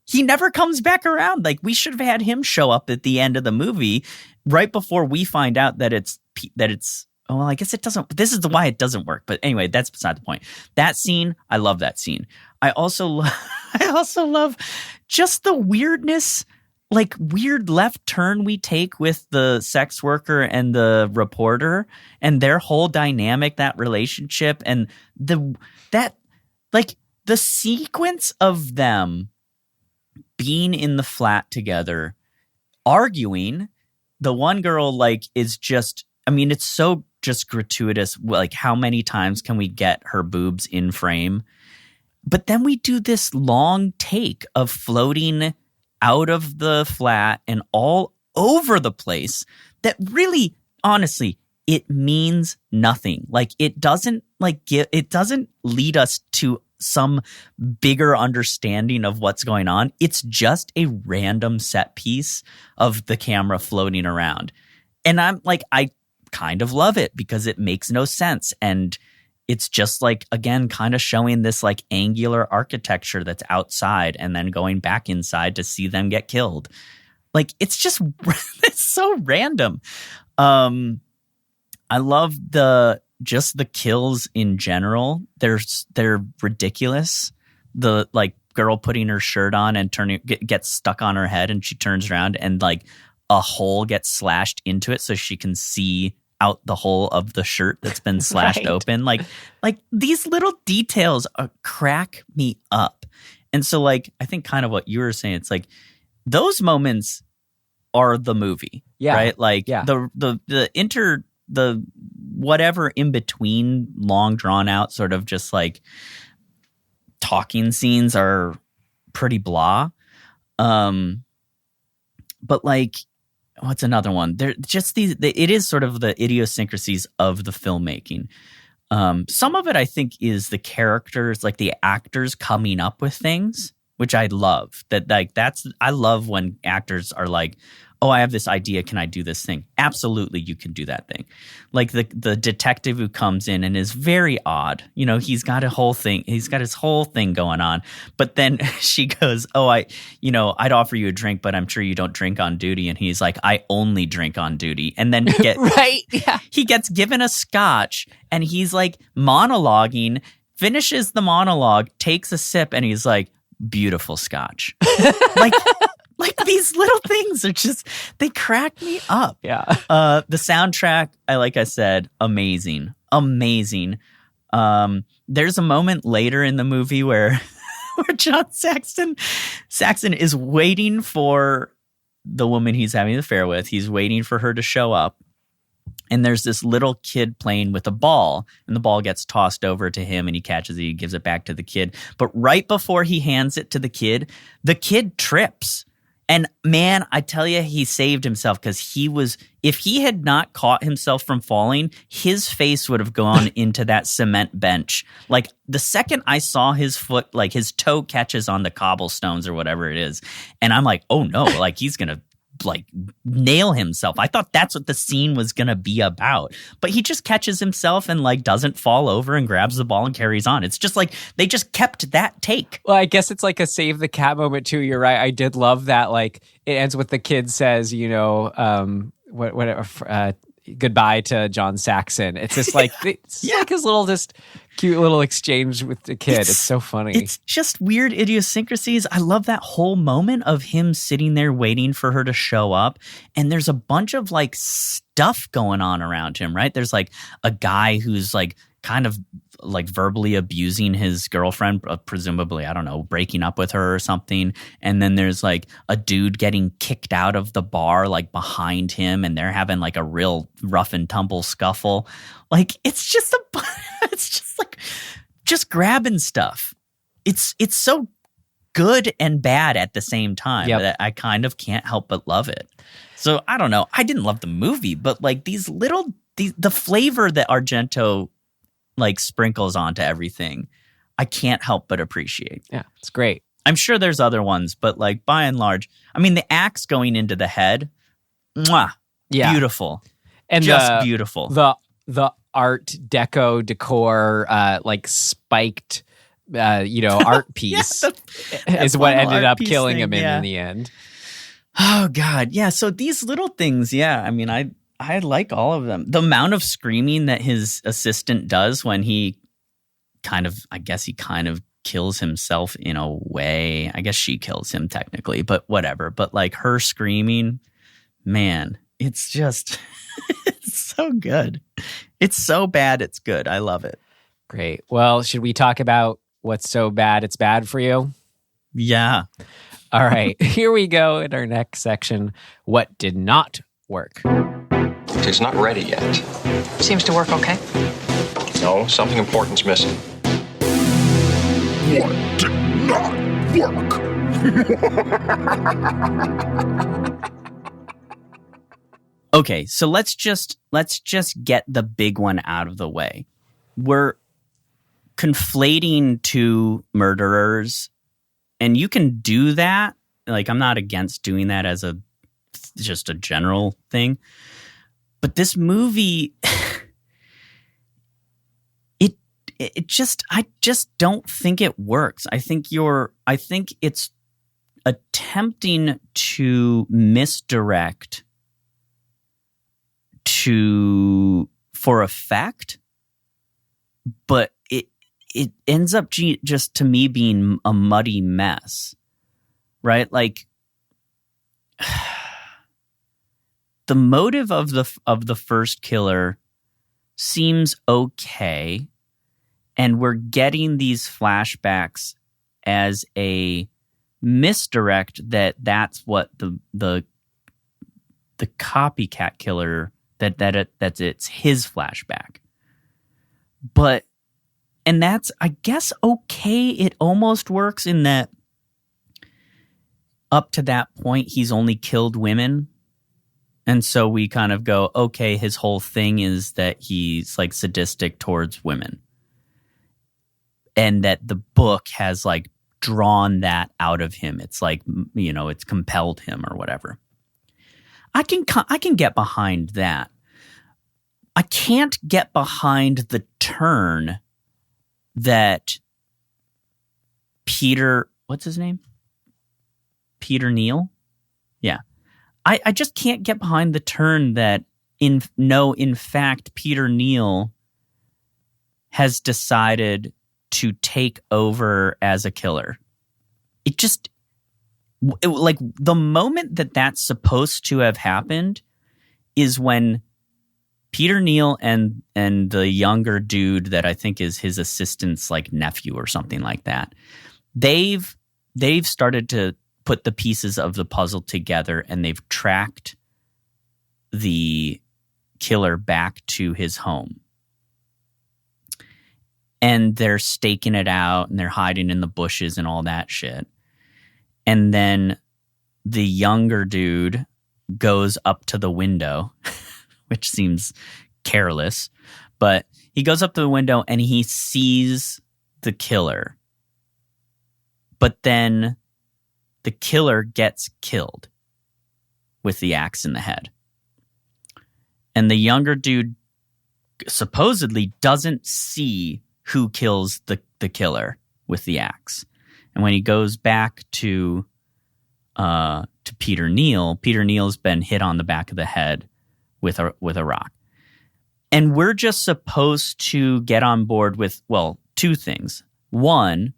He never comes back around. Like we should have had him show up at the end of the movie right before we find out that it's oh, well, I guess it doesn't. This is why it doesn't work. But anyway, that's beside the point. That scene, I love that scene. I also love just the weirdness, like weird left turn we take with the sex worker and the reporter and their whole dynamic, that relationship, and the sequence of them being in the flat together, arguing. The one girl like is just, I mean, it's so just gratuitous. Like how many times can we get her boobs in frame? But then we do this long take of floating out of the flat and all over the place that really, honestly, it means nothing. Like it doesn't lead us to some bigger understanding of what's going on. It's just a random set piece of the camera floating around. And I'm like, I kind of love it because it makes no sense. And it's just like, again, kind of showing this like angular architecture that's outside and then going back inside to see them get killed. Like, it's just, it's so random. I love just the kills in general. They're ridiculous. The like girl putting her shirt on and gets stuck on her head and she turns around and like a hole gets slashed into it so she can see out the hole of the shirt that's been slashed open. Like these little details crack me up. And so like, I think kind of what you were saying, it's like those moments are the movie, right? Like the whatever in between long drawn out sort of just like talking scenes are pretty blah. But like, what's another one? They're just it is sort of the idiosyncrasies of the filmmaking. Some of it I think is the characters, like the actors coming up with things, which I love. I love when actors are like, oh, I have this idea. Can I do this thing? Absolutely, you can do that thing. Like the detective who comes in and is very odd. You know, he's got his whole thing going on. But then she goes, oh, I'd offer you a drink, but I'm sure you don't drink on duty. And he's like, I only drink on duty. And then he gets given a scotch and he's like monologuing, finishes the monologue, takes a sip, and he's like, beautiful scotch. Like these little things are just, they crack me up. Yeah. The soundtrack, like I said, amazing. There's a moment later in the movie where John Saxon is waiting for the woman he's having an affair with. He's waiting for her to show up. And there's this little kid playing with a ball, and the ball gets tossed over to him, and he catches it. He gives it back to the kid. But right before he hands it to the kid trips. And man, I tell you, he saved himself because if he had not caught himself from falling, his face would have gone into that cement bench. Like the second I saw his foot, like his toe catches on the cobblestones or whatever it is. And I'm like, oh no, like he's going to like nail himself. I thought that's what the scene was going to be about, but he just catches himself and like doesn't fall over and grabs the ball and carries on. It's just like they just kept that take. Well, I guess it's like a save the cat moment too. You're right. I did love that. Like it ends with the kid says, goodbye to John Saxon. It's just like it's like his little just cute little exchange with the kid. It's so funny. It's just weird idiosyncrasies. I love that whole moment of him sitting there waiting for her to show up. And there's a bunch of like stuff going on around him, right? There's like a guy who's like kind of like verbally abusing his girlfriend, presumably, I don't know, breaking up with her or something. And then there's like a dude getting kicked out of the bar like behind him, and they're having like a real rough and tumble scuffle. Like it's just like just grabbing stuff. it's so good and bad at the same time that I kind of can't help but love it. So I don't know. I didn't love the movie, but like the flavor that Argento like sprinkles onto everything, I can't help but appreciate. Yeah, it's great. I'm sure there's other ones, but like by and large, I mean, the axe going into the head, beautiful, and just beautiful. The Art Deco decor, like spiked, art piece is what ended up killing him in the end. Oh God, yeah. So these little things, I mean, I like all of them. The amount of screaming that his assistant does when he kind of kills himself in a way. I guess she kills him technically, but whatever. But like her screaming, man, it's just it's so good. It's so bad it's good. I love it. Great. Well, should we talk about what's so bad it's bad for you? Yeah. All right. Here we go in our next section. What did not work? It's not ready yet. Seems to work okay. No, something important's missing. What did not work? Okay, so let's just get the big one out of the way. We're conflating two murderers, and you can do that. Like, I'm not against doing that as just a general thing. But this movie, I just don't think it works. I think it's attempting to misdirect for effect, but it ends up just to me being a muddy mess, right? Like the motive of the first killer seems okay, and we're getting these flashbacks as a misdirect that's what the copycat killer that's it's his flashback. And that's, I guess, okay. It almost works in that up to that point he's only killed women. And so we kind of go, okay, his whole thing is that he's like sadistic towards women. And that the book has like drawn that out of him. It's like, it's compelled him or whatever. I can get behind that. I can't get behind the turn that Peter, what's his name? Peter Neal? Yeah. I just can't get behind the turn that in fact, Peter Neal has decided to take over as a killer. Like the moment that's supposed to have happened is when Peter Neal and the younger dude that I think is his assistant's like nephew or something like that, they've started to put the pieces of the puzzle together, and they've tracked the killer back to his home. And they're staking it out, and they're hiding in the bushes and all that shit. And then the younger dude goes up to the window, which seems careless, but he goes up to the window and he sees the killer. But then the killer gets killed with the axe in the head. And the younger dude supposedly doesn't see who kills the killer with the axe. And when he goes back to Peter Neal's been hit on the back of the head with a rock. And we're just supposed to get on board with, well, two things. One,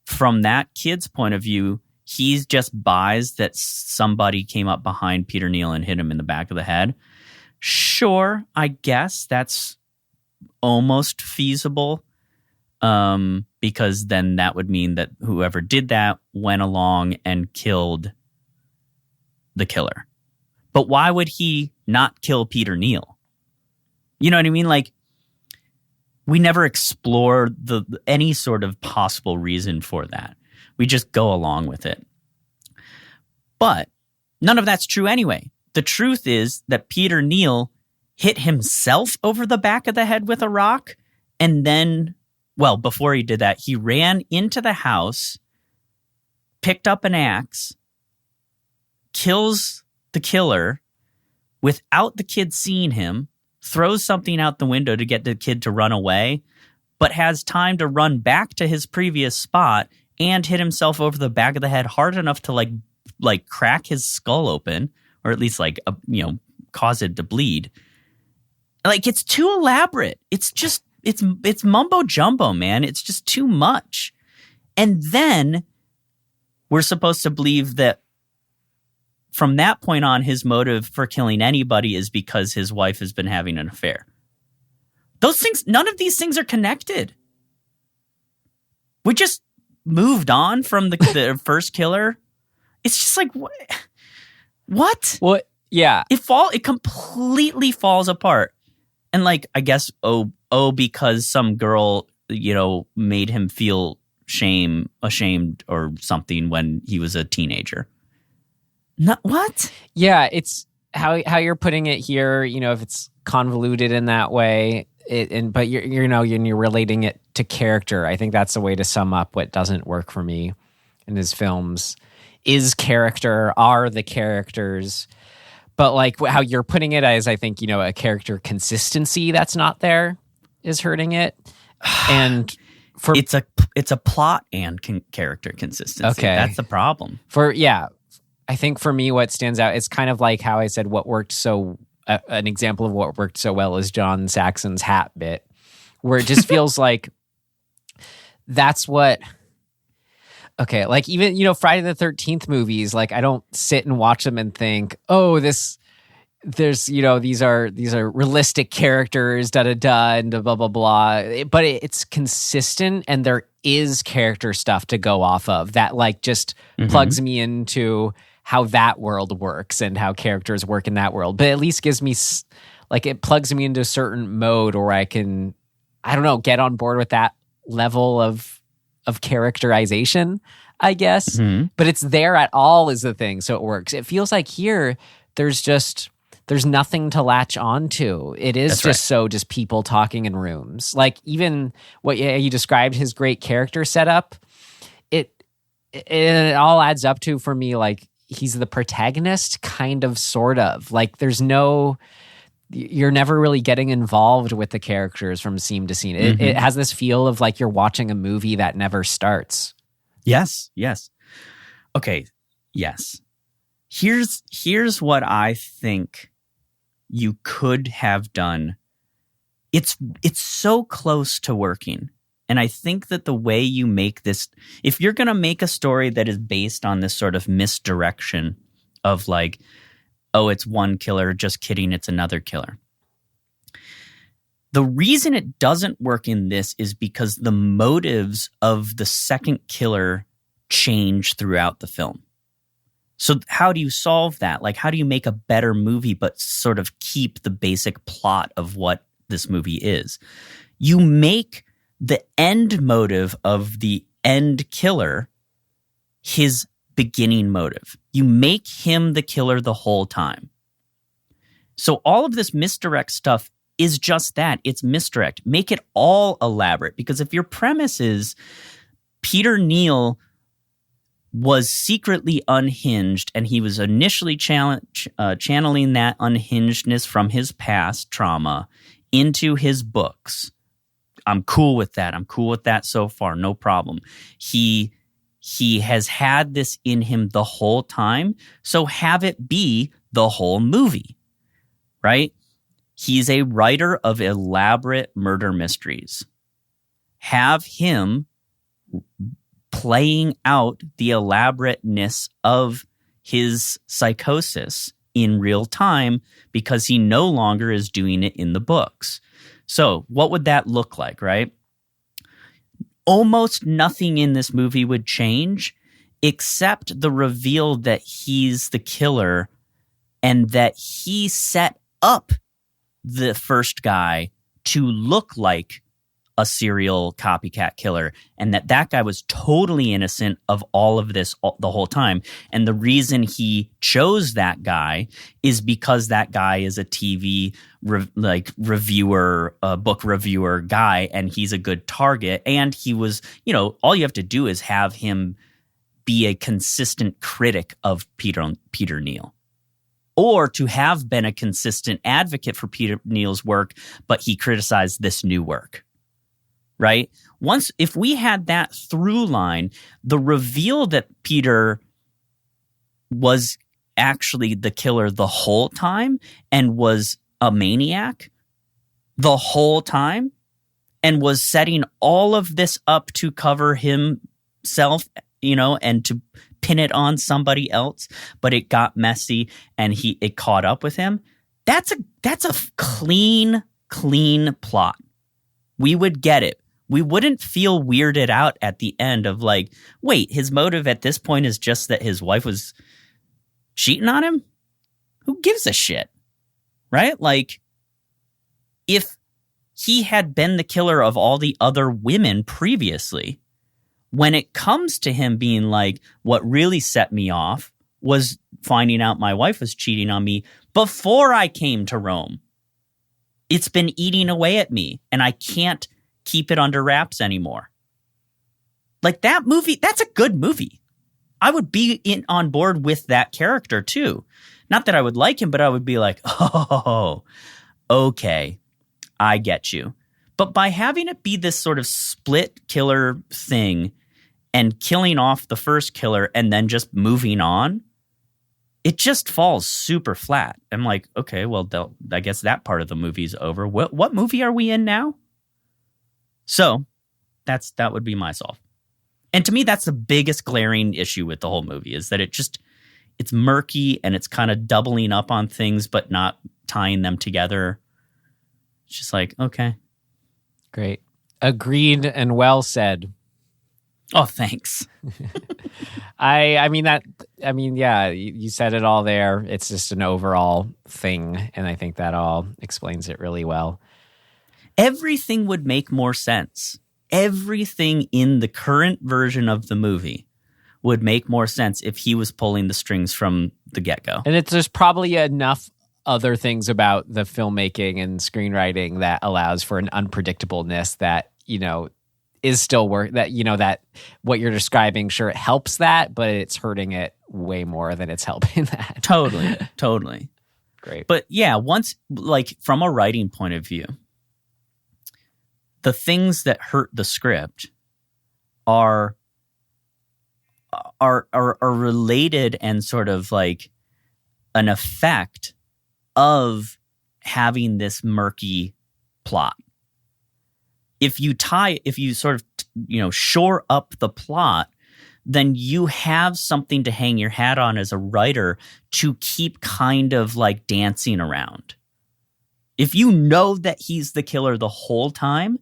from that kid's point of view, he just buys that somebody came up behind Peter Neal and hit him in the back of the head. Sure, I guess that's almost feasible. Because then that would mean that whoever did that went along and killed the killer. But why would he not kill Peter Neal? You know what I mean? Like, we never explore any sort of possible reason for that. We just go along with it. But none of that's true anyway. The truth is that Peter Neal hit himself over the back of the head with a rock, and then, well, before he did that, he ran into the house, picked up an axe, kills the killer without the kid seeing him, throws something out the window to get the kid to run away, but has time to run back to his previous spot and hit himself over the back of the head hard enough to like crack his skull open, or at least cause it to bleed. Like, it's too elaborate. It's just it's mumbo jumbo, man. It's just too much. And then we're supposed to believe that from that point on, his motive for killing anybody is because his wife has been having an affair. Those things, none of these things are connected. We just moved on from the first killer. It's just like, what? What? Yeah. It completely falls apart. And like, I guess, because some girl, made him feel ashamed or something when he was a teenager. Not what? Yeah, it's how you're putting it here. If it's convoluted in that way, but you're relating it to character. I think that's the way to sum up what doesn't work for me in his films. Are the characters, but like how you're putting it as, I think, a character consistency that's not there is hurting it. And it's a plot and character consistency. Okay, that's the problem. I think for me, what stands out, it's kind of like how I said an example of what worked so well is John Saxon's hat bit, where it just feels like that's what. Okay, like even Friday the 13th movies, like I don't sit and watch them and think, oh, these are realistic characters, and blah blah blah. But it's consistent, and there is character stuff to go off of that, like just plugs me into how that world works and how characters work in that world. But at least gives me it plugs me into a certain mode where I can, I don't know, get on board with that level of characterization, I guess. But it's there at all is the thing, so it works. It feels like here there's nothing to latch onto. It is just people talking in rooms. Like even what you described, his great character setup, it all adds up to, for me, like he's the protagonist, kind of, sort of. Like you're never really getting involved with the characters from scene to scene. It has this feel of like you're watching a movie that never starts. Yes. Okay, yes. Here's what I think you could have done. It's so close to working. And I think that the way you make this, if you're going to make a story that is based on this sort of misdirection of like, oh, it's one killer, just kidding, it's another killer. The reason it doesn't work in this is because the motives of the second killer change throughout the film. So how do you solve that? Like, how do you make a better movie but sort of keep the basic plot of what this movie is? You make the end motive of the end killer his beginning motive. You make him the killer the whole time. So all of this misdirect stuff is just that. It's misdirect. Make it all elaborate, because if your premise is Peter Neal was secretly unhinged and he was initially channeling that unhingedness from his past trauma into his books, I'm cool with that. I'm cool with that so far. No problem. He has had this in him the whole time, so have it be the whole movie, right? He's a writer of elaborate murder mysteries. Have him playing out the elaborateness of his psychosis in real time because he no longer is doing it in the books. So what would that look like, right? Almost nothing in this movie would change except the reveal that he's the killer and that he set up the first guy to look like a serial copycat killer, and that guy was totally innocent of all of this the whole time. And the reason he chose that guy is because that guy is a TV reviewer, book reviewer guy, and he's a good target. And he was, all you have to do is have him be a consistent critic of Peter Neal, or to have been a consistent advocate for Peter Neal's work, but he criticized this new work. Right? If we had that through line, the reveal that Peter was actually the killer the whole time and was a maniac the whole time and was setting all of this up to cover himself, and to pin it on somebody else, but it got messy and it caught up with him. That's a clean plot. We would get it. We wouldn't feel weirded out at the end of like, wait, his motive at this point is just that his wife was cheating on him? Who gives a shit? Right? Like, if he had been the killer of all the other women previously, when it comes to him being like, what really set me off was finding out my wife was cheating on me before I came to Rome. It's been eating away at me, and I can't keep it under wraps anymore. Like, that movie, that's a good movie. I would be on board with that character too. Not that I would like him, but I would be like, oh, okay, I get you. But by having it be this sort of split killer thing and killing off the first killer and then just moving on, it just falls super flat. I'm like, okay, well, I guess that part of the movie's over. What movie are we in now? So that would be my solve. And to me, that's the biggest glaring issue with the whole movie, is that it's murky and it's kind of doubling up on things, but not tying them together. It's just like, okay. Great. Agreed and well said. Oh, thanks. Yeah, you said it all there. It's just an overall thing, and I think that all explains it really well. Everything would make more sense. Everything in the current version of the movie would make more sense if he was pulling the strings from the get-go. And there's probably enough other things about the filmmaking and screenwriting that allows for an unpredictableness that, is still work, that, that what you're describing, sure, it helps that, but it's hurting it way more than it's helping that. Totally. Great. But yeah, from a writing point of view, the things that hurt the script are related and sort of like an effect of having this murky plot. If you sort of, shore up the plot, then you have something to hang your hat on as a writer to keep kind of like dancing around. If you know that he's the killer the whole time,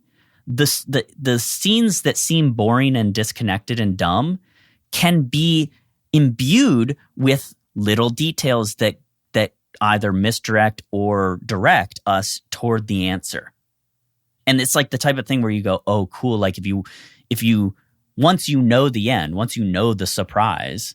the scenes that seem boring and disconnected and dumb can be imbued with little details that either misdirect or direct us toward the answer. And it's like the type of thing where you go, oh, cool. Like if you once you know the end, once you know the surprise,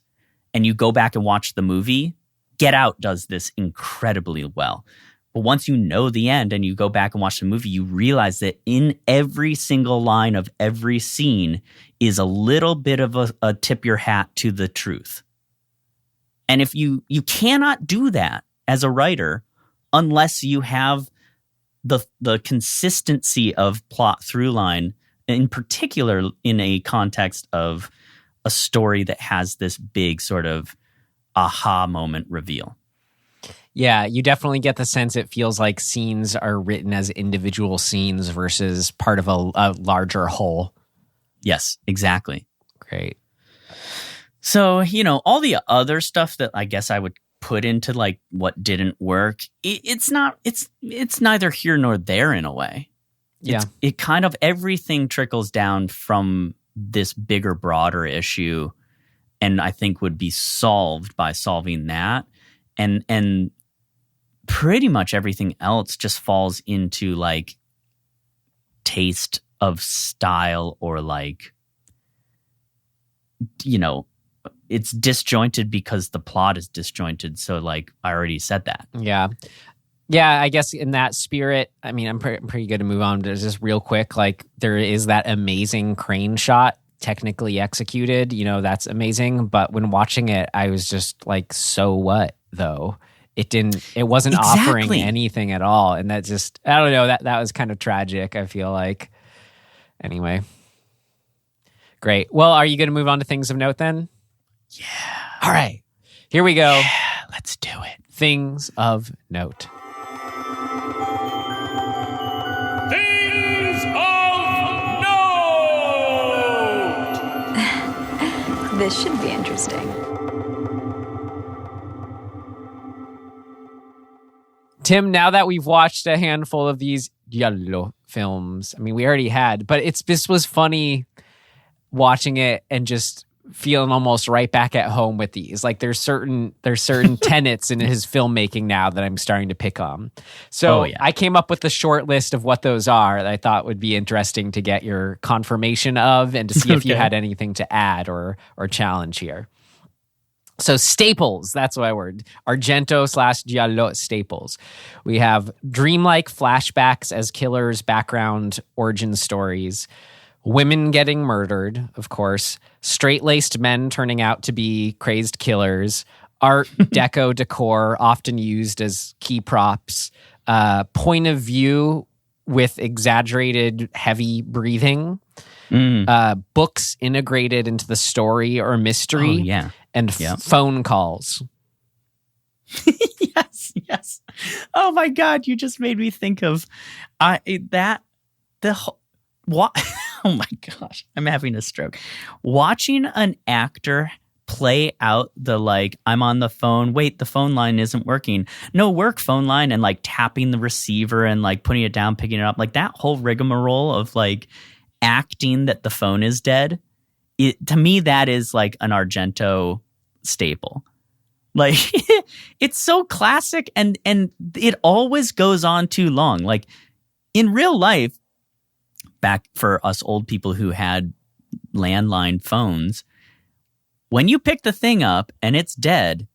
and you go back and watch the movie, Get Out does this incredibly well. But once you know the end and you go back and watch the movie, you realize that in every single line of every scene is a little bit of a tip your hat to the truth. And if you cannot do that as a writer unless you have the consistency of plot through line, in particular in a context of a story that has this big sort of aha moment reveal. Yeah, you definitely get the sense it feels like scenes are written as individual scenes versus part of a larger whole. Yes, exactly. Great. So, all the other stuff that I guess I would put into like what didn't work, it's neither here nor there in a way. Yeah. It kind of, everything trickles down from this bigger, broader issue, and I think would be solved by solving that. And pretty much everything else just falls into like taste of style or like, it's disjointed because the plot is disjointed. So like I already said that. Yeah. Yeah, I guess in that spirit, I mean, I'm pretty good to move on. But just real quick, like there is that amazing crane shot, technically executed. That's amazing. But when watching it, I was just like, so what though? It wasn't offering anything at all. And that just, I don't know, that was kind of tragic, I feel like. Anyway. Great. Well, are you going to move on to things of note then? Yeah. All right. Here we go. Yeah, let's do it. Things of note. Things of note! This should be interesting. Tim, now that we've watched a handful of these Giallo films, I mean, we already had, but this was funny watching it and just feeling almost right back at home with these. Like there's certain tenets in his filmmaking now that I'm starting to pick on. So I came up with a short list of what those are that I thought would be interesting to get your confirmation of and to see if you had anything to add or challenge here. So staples, that's my word. Argento/Giallo staples. We have dreamlike flashbacks as killers, background, origin stories. Women getting murdered, of course. Straight-laced men turning out to be crazed killers. Art Deco decor, often used as key props. Point of view with exaggerated heavy breathing. Books integrated into the story or mystery. Oh, yeah. And phone calls. Yes. Oh my God, you just made me think of oh my gosh, I'm having a stroke. Watching an actor play out the like, I'm on the phone, wait, the phone line isn't working. No, work phone line, and like tapping the receiver and like putting it down, picking it up. Like that whole rigmarole of like acting that the phone is dead. To me, that is like an Argento staple. Like it's so classic and it always goes on too long. Like in real life, back for us old people who had landline phones, when you pick the thing up and it's dead,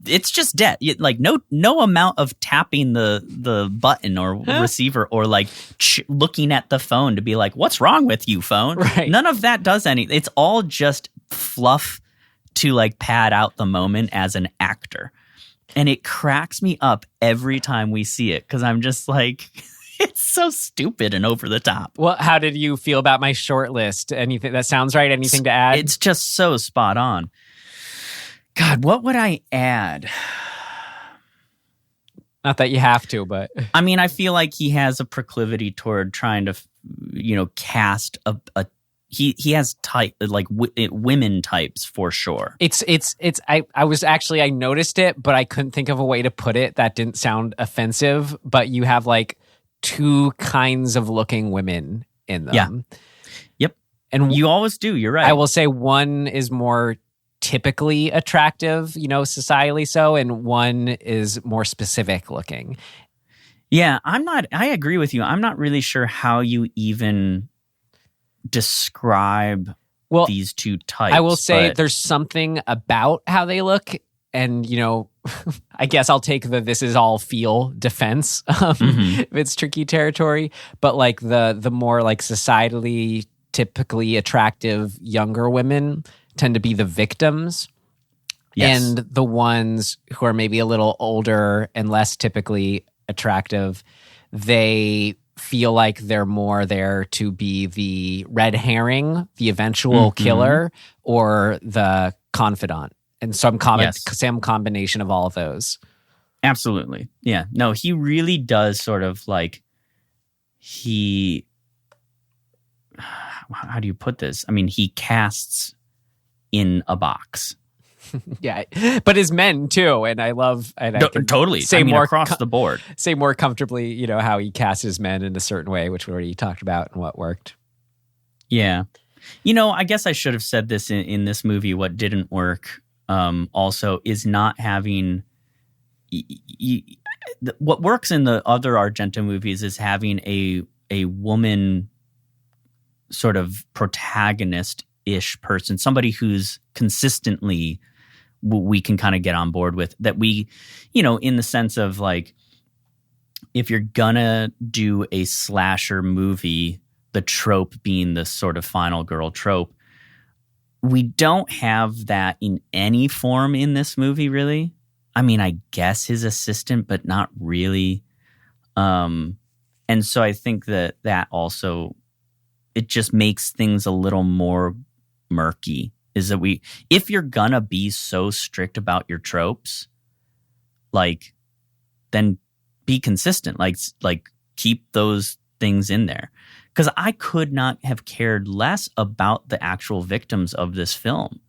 it's just dead. Like no amount of tapping the button or receiver or like looking at the phone to be like, what's wrong with you, phone? Right. None of that does anything. It's all just fluff to like pad out the moment as an actor. And it cracks me up every time we see it because I'm just like, it's so stupid and over the top. Well, how did you feel about my short list? Anything that sounds right? Anything to add? It's just so spot on. God, what would I add? Not that you have to, but I mean, I feel like he has a proclivity toward trying to, cast he has type like women types for sure. I noticed it, but I couldn't think of a way to put it that didn't sound offensive. But you have like two kinds of looking women in them. Yeah. Yep. And you always do. You're right. I will say one is more typically attractive, societally so, and one is more specific looking. Yeah, I agree with you. I'm not really sure how you even describe these two types. I will say there's something about how they look, and I guess I'll take this is all feel defense if it's tricky territory, but like the more like societally typically attractive younger women tend to be the victims. Yes. And the ones who are maybe a little older and less typically attractive, they feel like they're more there to be the red herring, the eventual killer, or the confidant. And some combination of all of those. Absolutely. Yeah. No, he really does sort of like how do you put this? I mean, he casts in a box. Yeah, but his men too, and I love totally say more across the board. Say more comfortably, how he casts his men in a certain way, which we already talked about and what worked. Yeah, I guess I should have said this in this movie. What didn't work, also, is not having. What works in the other Argento movies is having a woman sort of protagonist-ish person, somebody who's consistently we can kind of get on board with, that we, in the sense of like, if you're gonna do a slasher movie, the trope being the sort of final girl trope, we don't have that in any form in this movie, really. I mean, I guess his assistant, but not really. And so I think that also, it just makes things a little more murky. Is that if you're gonna be so strict about your tropes, like, then be consistent. Like keep those things in there. Because I could not have cared less about the actual victims of this film.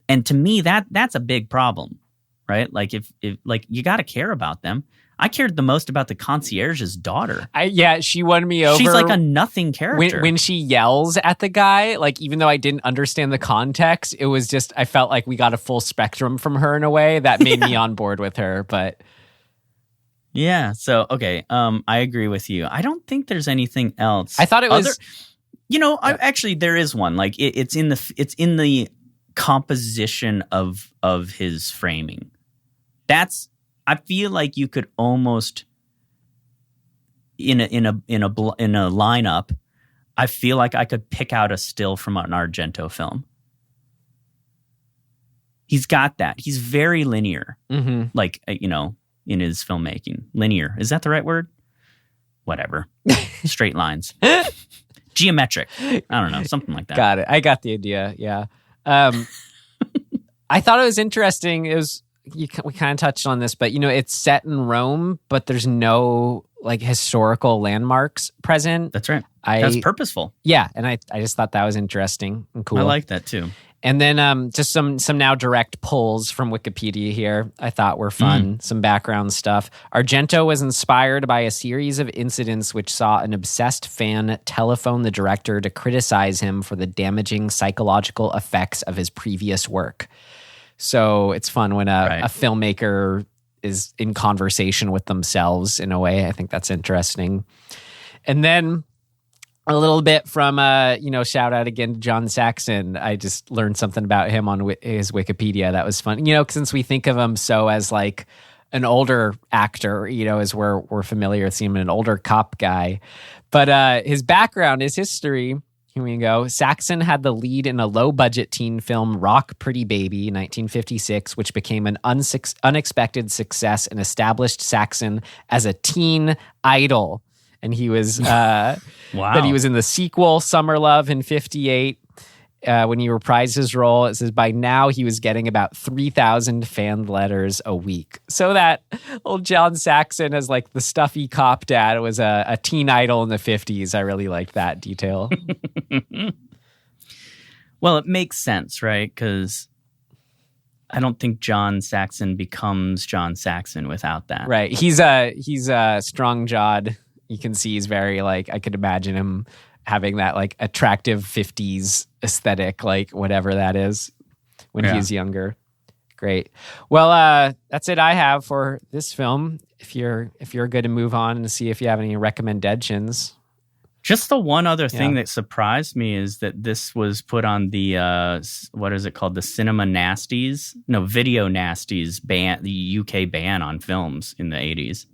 And to me, that's a big problem, right? Like if like you got to care about them. I cared the most about the concierge's daughter. She won me over. She's like a nothing character. When she yells at the guy, like, even though I didn't understand the context, it was just, I felt like we got a full spectrum from her in a way that made me on board with her. But yeah, so okay, I agree with you. I don't think there's anything else. I thought it was, actually there is one. Like it's in the composition of his framing. I feel like you could almost in a lineup. I feel like I could pick out a still from an Argento film. He's got that. He's very linear, like in his filmmaking. Linear, is that the right word? Whatever. Straight lines. Geometric. I don't know, something like that. Got it. I got the idea. Yeah. I thought it was interesting. It was. We kind of touched on this, but it's set in Rome, but there's no like historical landmarks present. That's right. That's purposeful. Yeah, and I just thought that was interesting and cool. I like that too. And then just some now direct pulls from Wikipedia here I thought were fun. Some background stuff. Argento was inspired by a series of incidents which saw an obsessed fan telephone the director to criticize him for the damaging psychological effects of his previous work. So it's fun when a filmmaker is in conversation with themselves in a way. I think that's interesting. And then a little bit from, shout out again to John Saxon. I just learned something about him on his Wikipedia. That was fun. Since we think of him so as like an older actor, as we're familiar with him, an older cop guy. But his background, his history... Here we go. Saxon had the lead in a low-budget teen film, Rock Pretty Baby, 1956, which became an unexpected success and established Saxon as a teen idol. And he was, That he was in the sequel, Summer Love, in 58. When he reprised his role, it says by now he was getting about 3,000 fan letters a week. So that old John Saxon as like the stuffy cop dad was a teen idol in the 50s. I really liked that detail. Well, it makes sense, right? Because I don't think John Saxon becomes John Saxon without that. Right. He's strong-jawed. You can see he's very like, I could imagine him having that like attractive 50s aesthetic, like whatever that is when he's younger. Great. Well, that's it I have for this film. If you're good to move on and see if you have any recommendations. Just the one other thing that surprised me is that this was put on the what is it called? The Cinema Nasties? No, Video Nasties ban, the UK ban on films in the 80s.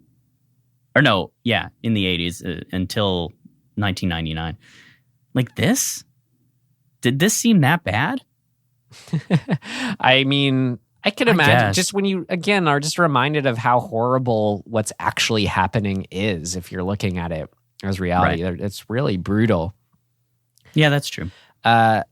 Or no, yeah, in the 80s until 1999. Like this? Did this seem that bad? I mean, I could imagine just when you, again, are just reminded of how horrible what's actually happening is if you're looking at it as reality. Right. It's really brutal. Yeah, that's true. 4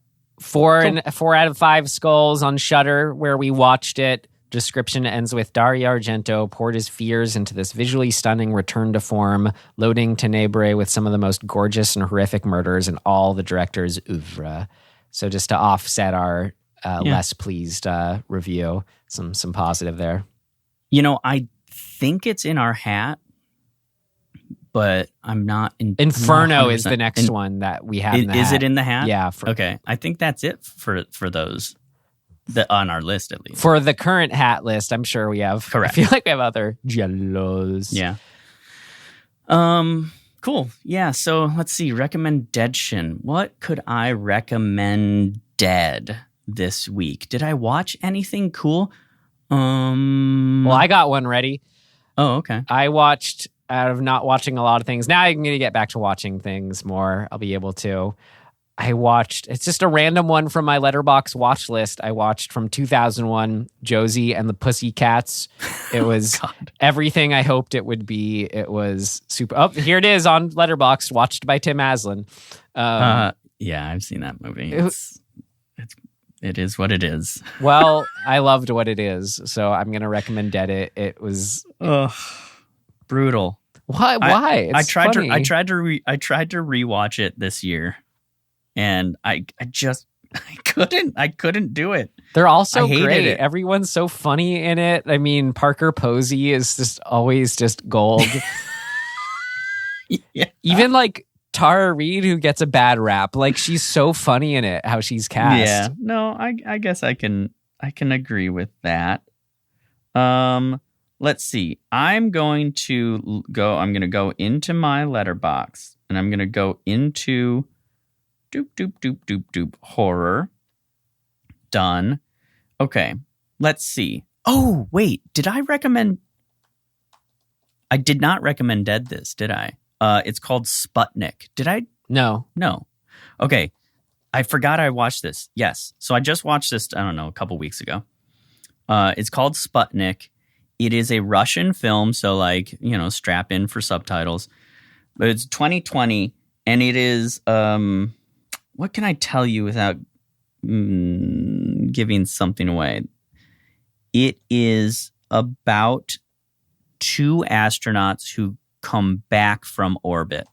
out of 5 skulls on Shudder where we watched it. Description ends with Dario Argento poured his fears into this visually stunning return to form, loading Tenebre with some of the most gorgeous and horrific murders in all the director's oeuvre. So just to offset our less pleased review, some positive there. I think it's in our hat, but I'm not. Inferno is the next one that we have. Is it in the hat? Yeah. Okay, I think that's it for those. On our list, at least. For the current hat list, I'm sure we have. Correct. I feel like we have other Giallos. Yeah. Cool. Yeah. So let's see. Recommendation. What could I recommend dead this week? Did I watch anything cool? Well, I got one ready. Oh, okay. I watched, out of not watching a lot of things, now I'm going to get back to watching things more. I'll be able to. I watched, it's just a random one from my Letterboxd watch list. I watched from 2001, Josie and the Pussycats. It was everything I hoped it would be. It was super. Oh, here it is on Letterboxd, watched by Tim Aslin. Yeah, I've seen that movie. It is what it is. Well, I loved what it is, so I'm going to recommend Dead It. It was brutal. Why? I tried to rewatch it this year, and I couldn't do it. They're all so great. It. Everyone's so funny in it. I mean, Parker Posey is just always just gold. Yeah. Even like Tara Reid, who gets a bad rap, like she's so funny in it, how she's cast. Yeah, no, I guess I can agree with that. Let's see. I'm going to go into my letterbox, and I'm going to go into horror. Done. Okay, let's see. Oh, wait, did I recommend? I did not recommend Dead this, did I? It's called Sputnik. Did I? No. Okay. I forgot I watched this. Yes. So I just watched this, I don't know, a couple weeks ago. It's called Sputnik. It is a Russian film, so strap in for subtitles. But it's 2020, and it is, what can I tell you without giving something away? It is about two astronauts who come back from orbit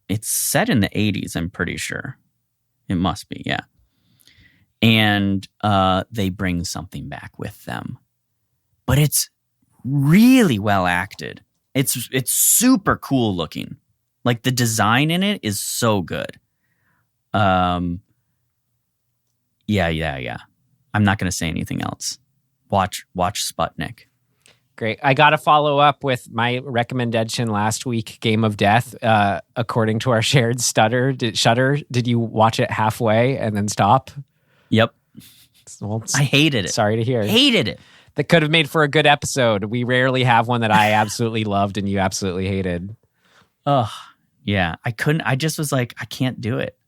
it's set in the 80s, I'm pretty sure. It must be, yeah. And they bring something back with them. But it's really well acted. It's super cool looking. Like the design in it is so good. Yeah. I'm not going to say anything else. Watch Sputnik. Great. I got to follow up with my recommendation last week, Game of Death. According to our shared Shudder, did you watch it halfway and then stop? Yep. Well, I hated it. Sorry to hear. Hated it. That could have made for a good episode. We rarely have one that I absolutely loved and you absolutely hated. Ugh. Yeah. I couldn't. I just was like, I can't do it.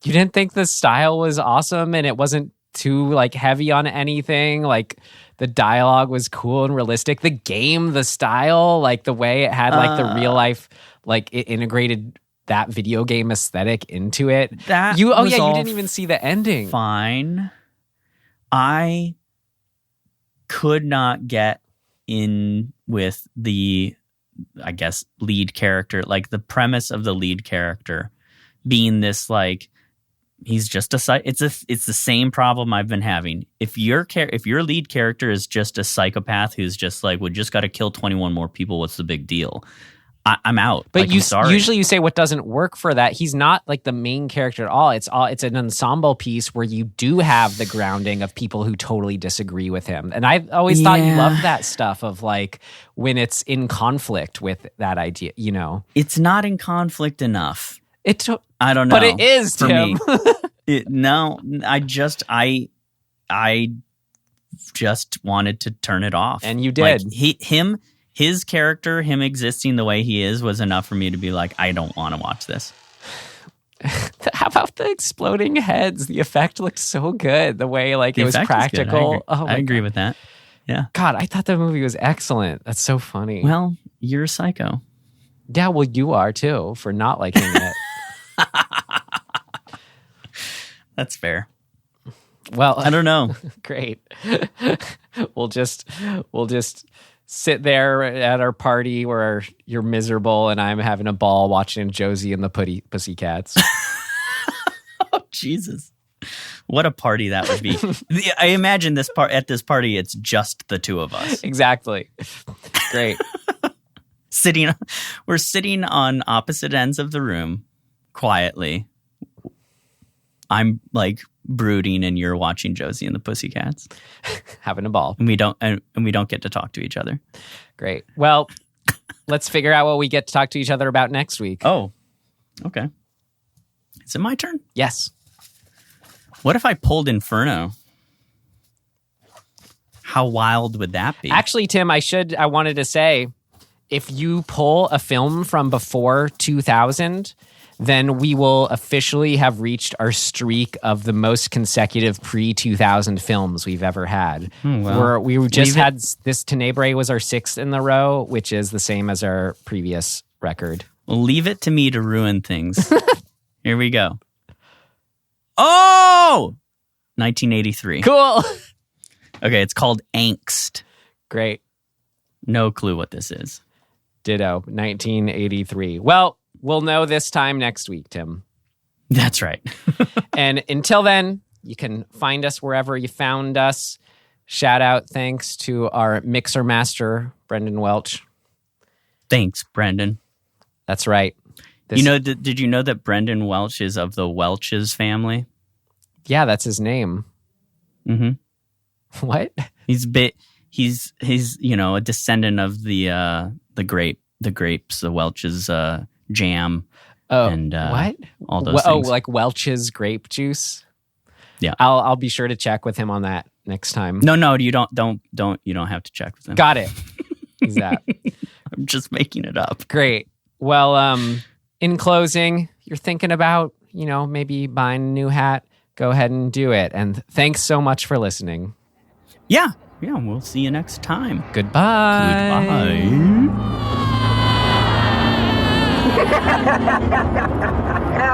You didn't think the style was awesome and it wasn't too heavy on anything? Like the dialogue was cool and realistic. The game, the style, the way it had the real life, it integrated that video game aesthetic into it. You didn't even see the ending. Fine. I could not get in with the, I guess, lead character, the premise of the lead character being this he's just it's the same problem I've been having. If your lead character is just a psychopath who's just we just got to kill 21 more people, what's the big deal? I'm out. But usually you say what doesn't work for that. He's not the main character at all. It's an ensemble piece where you do have the grounding of people who totally disagree with him. And I've always thought you loved that stuff of when it's in conflict with that idea, It's not in conflict enough. I don't know. But it is, for Tim. me. No, I just wanted to turn it off. And you did. His character, him existing the way he is, was enough for me to be I don't want to watch this. How about the exploding heads? The effect looked so good. The way it was practical. I agree with that. Yeah. God, I thought the movie was excellent. That's so funny. Well, you're a psycho. Yeah, well, you are too for not liking it. That's fair. Well, I don't know. Great. We'll just sit there at our party where you're miserable and I'm having a ball watching Josie and the Pussycats. Oh, Jesus. What a party that would be. I imagine at this party, it's just the two of us. Exactly. Great. We're sitting on opposite ends of the room quietly. I'm brooding and you're watching Josie and the Pussycats. Having a ball. And we don't get to talk to each other. Great. Well, let's figure out what we get to talk to each other about next week. Oh, okay. Is it my turn? Yes. What if I pulled Inferno? How wild would that be? Actually, Tim, I wanted to say, if you pull a film from before 2000, then we will officially have reached our streak of the most consecutive pre-2000 films we've ever had. We just had this Tenebre was our 6th in the row, which is the same as our previous record. Well, leave it to me to ruin things. Here we go. Oh! 1983. Cool. Okay, it's called Angst. Great. No clue what this is. Ditto. 1983. Well, we'll know this time next week, Tim. That's right. And until then, you can find us wherever you found us. Shout out, thanks to our mixer master, Brendan Welch. Thanks, Brendan. That's right. Did you know that Brendan Welch is of the Welch's family? Yeah, that's his name. Mm-hmm. What? He's a descendant of the grapes, the Welch's jam. Oh, and what? All those things. Oh, like Welch's grape juice. Yeah, I'll be sure to check with him on that next time. No, you don't have to check with him. Got it. Who's that? I'm just making it up. Great. Well, in closing, you're thinking about, maybe buying a new hat. Go ahead and do it. And thanks so much for listening. Yeah, we'll see you next time. Goodbye. Goodbye.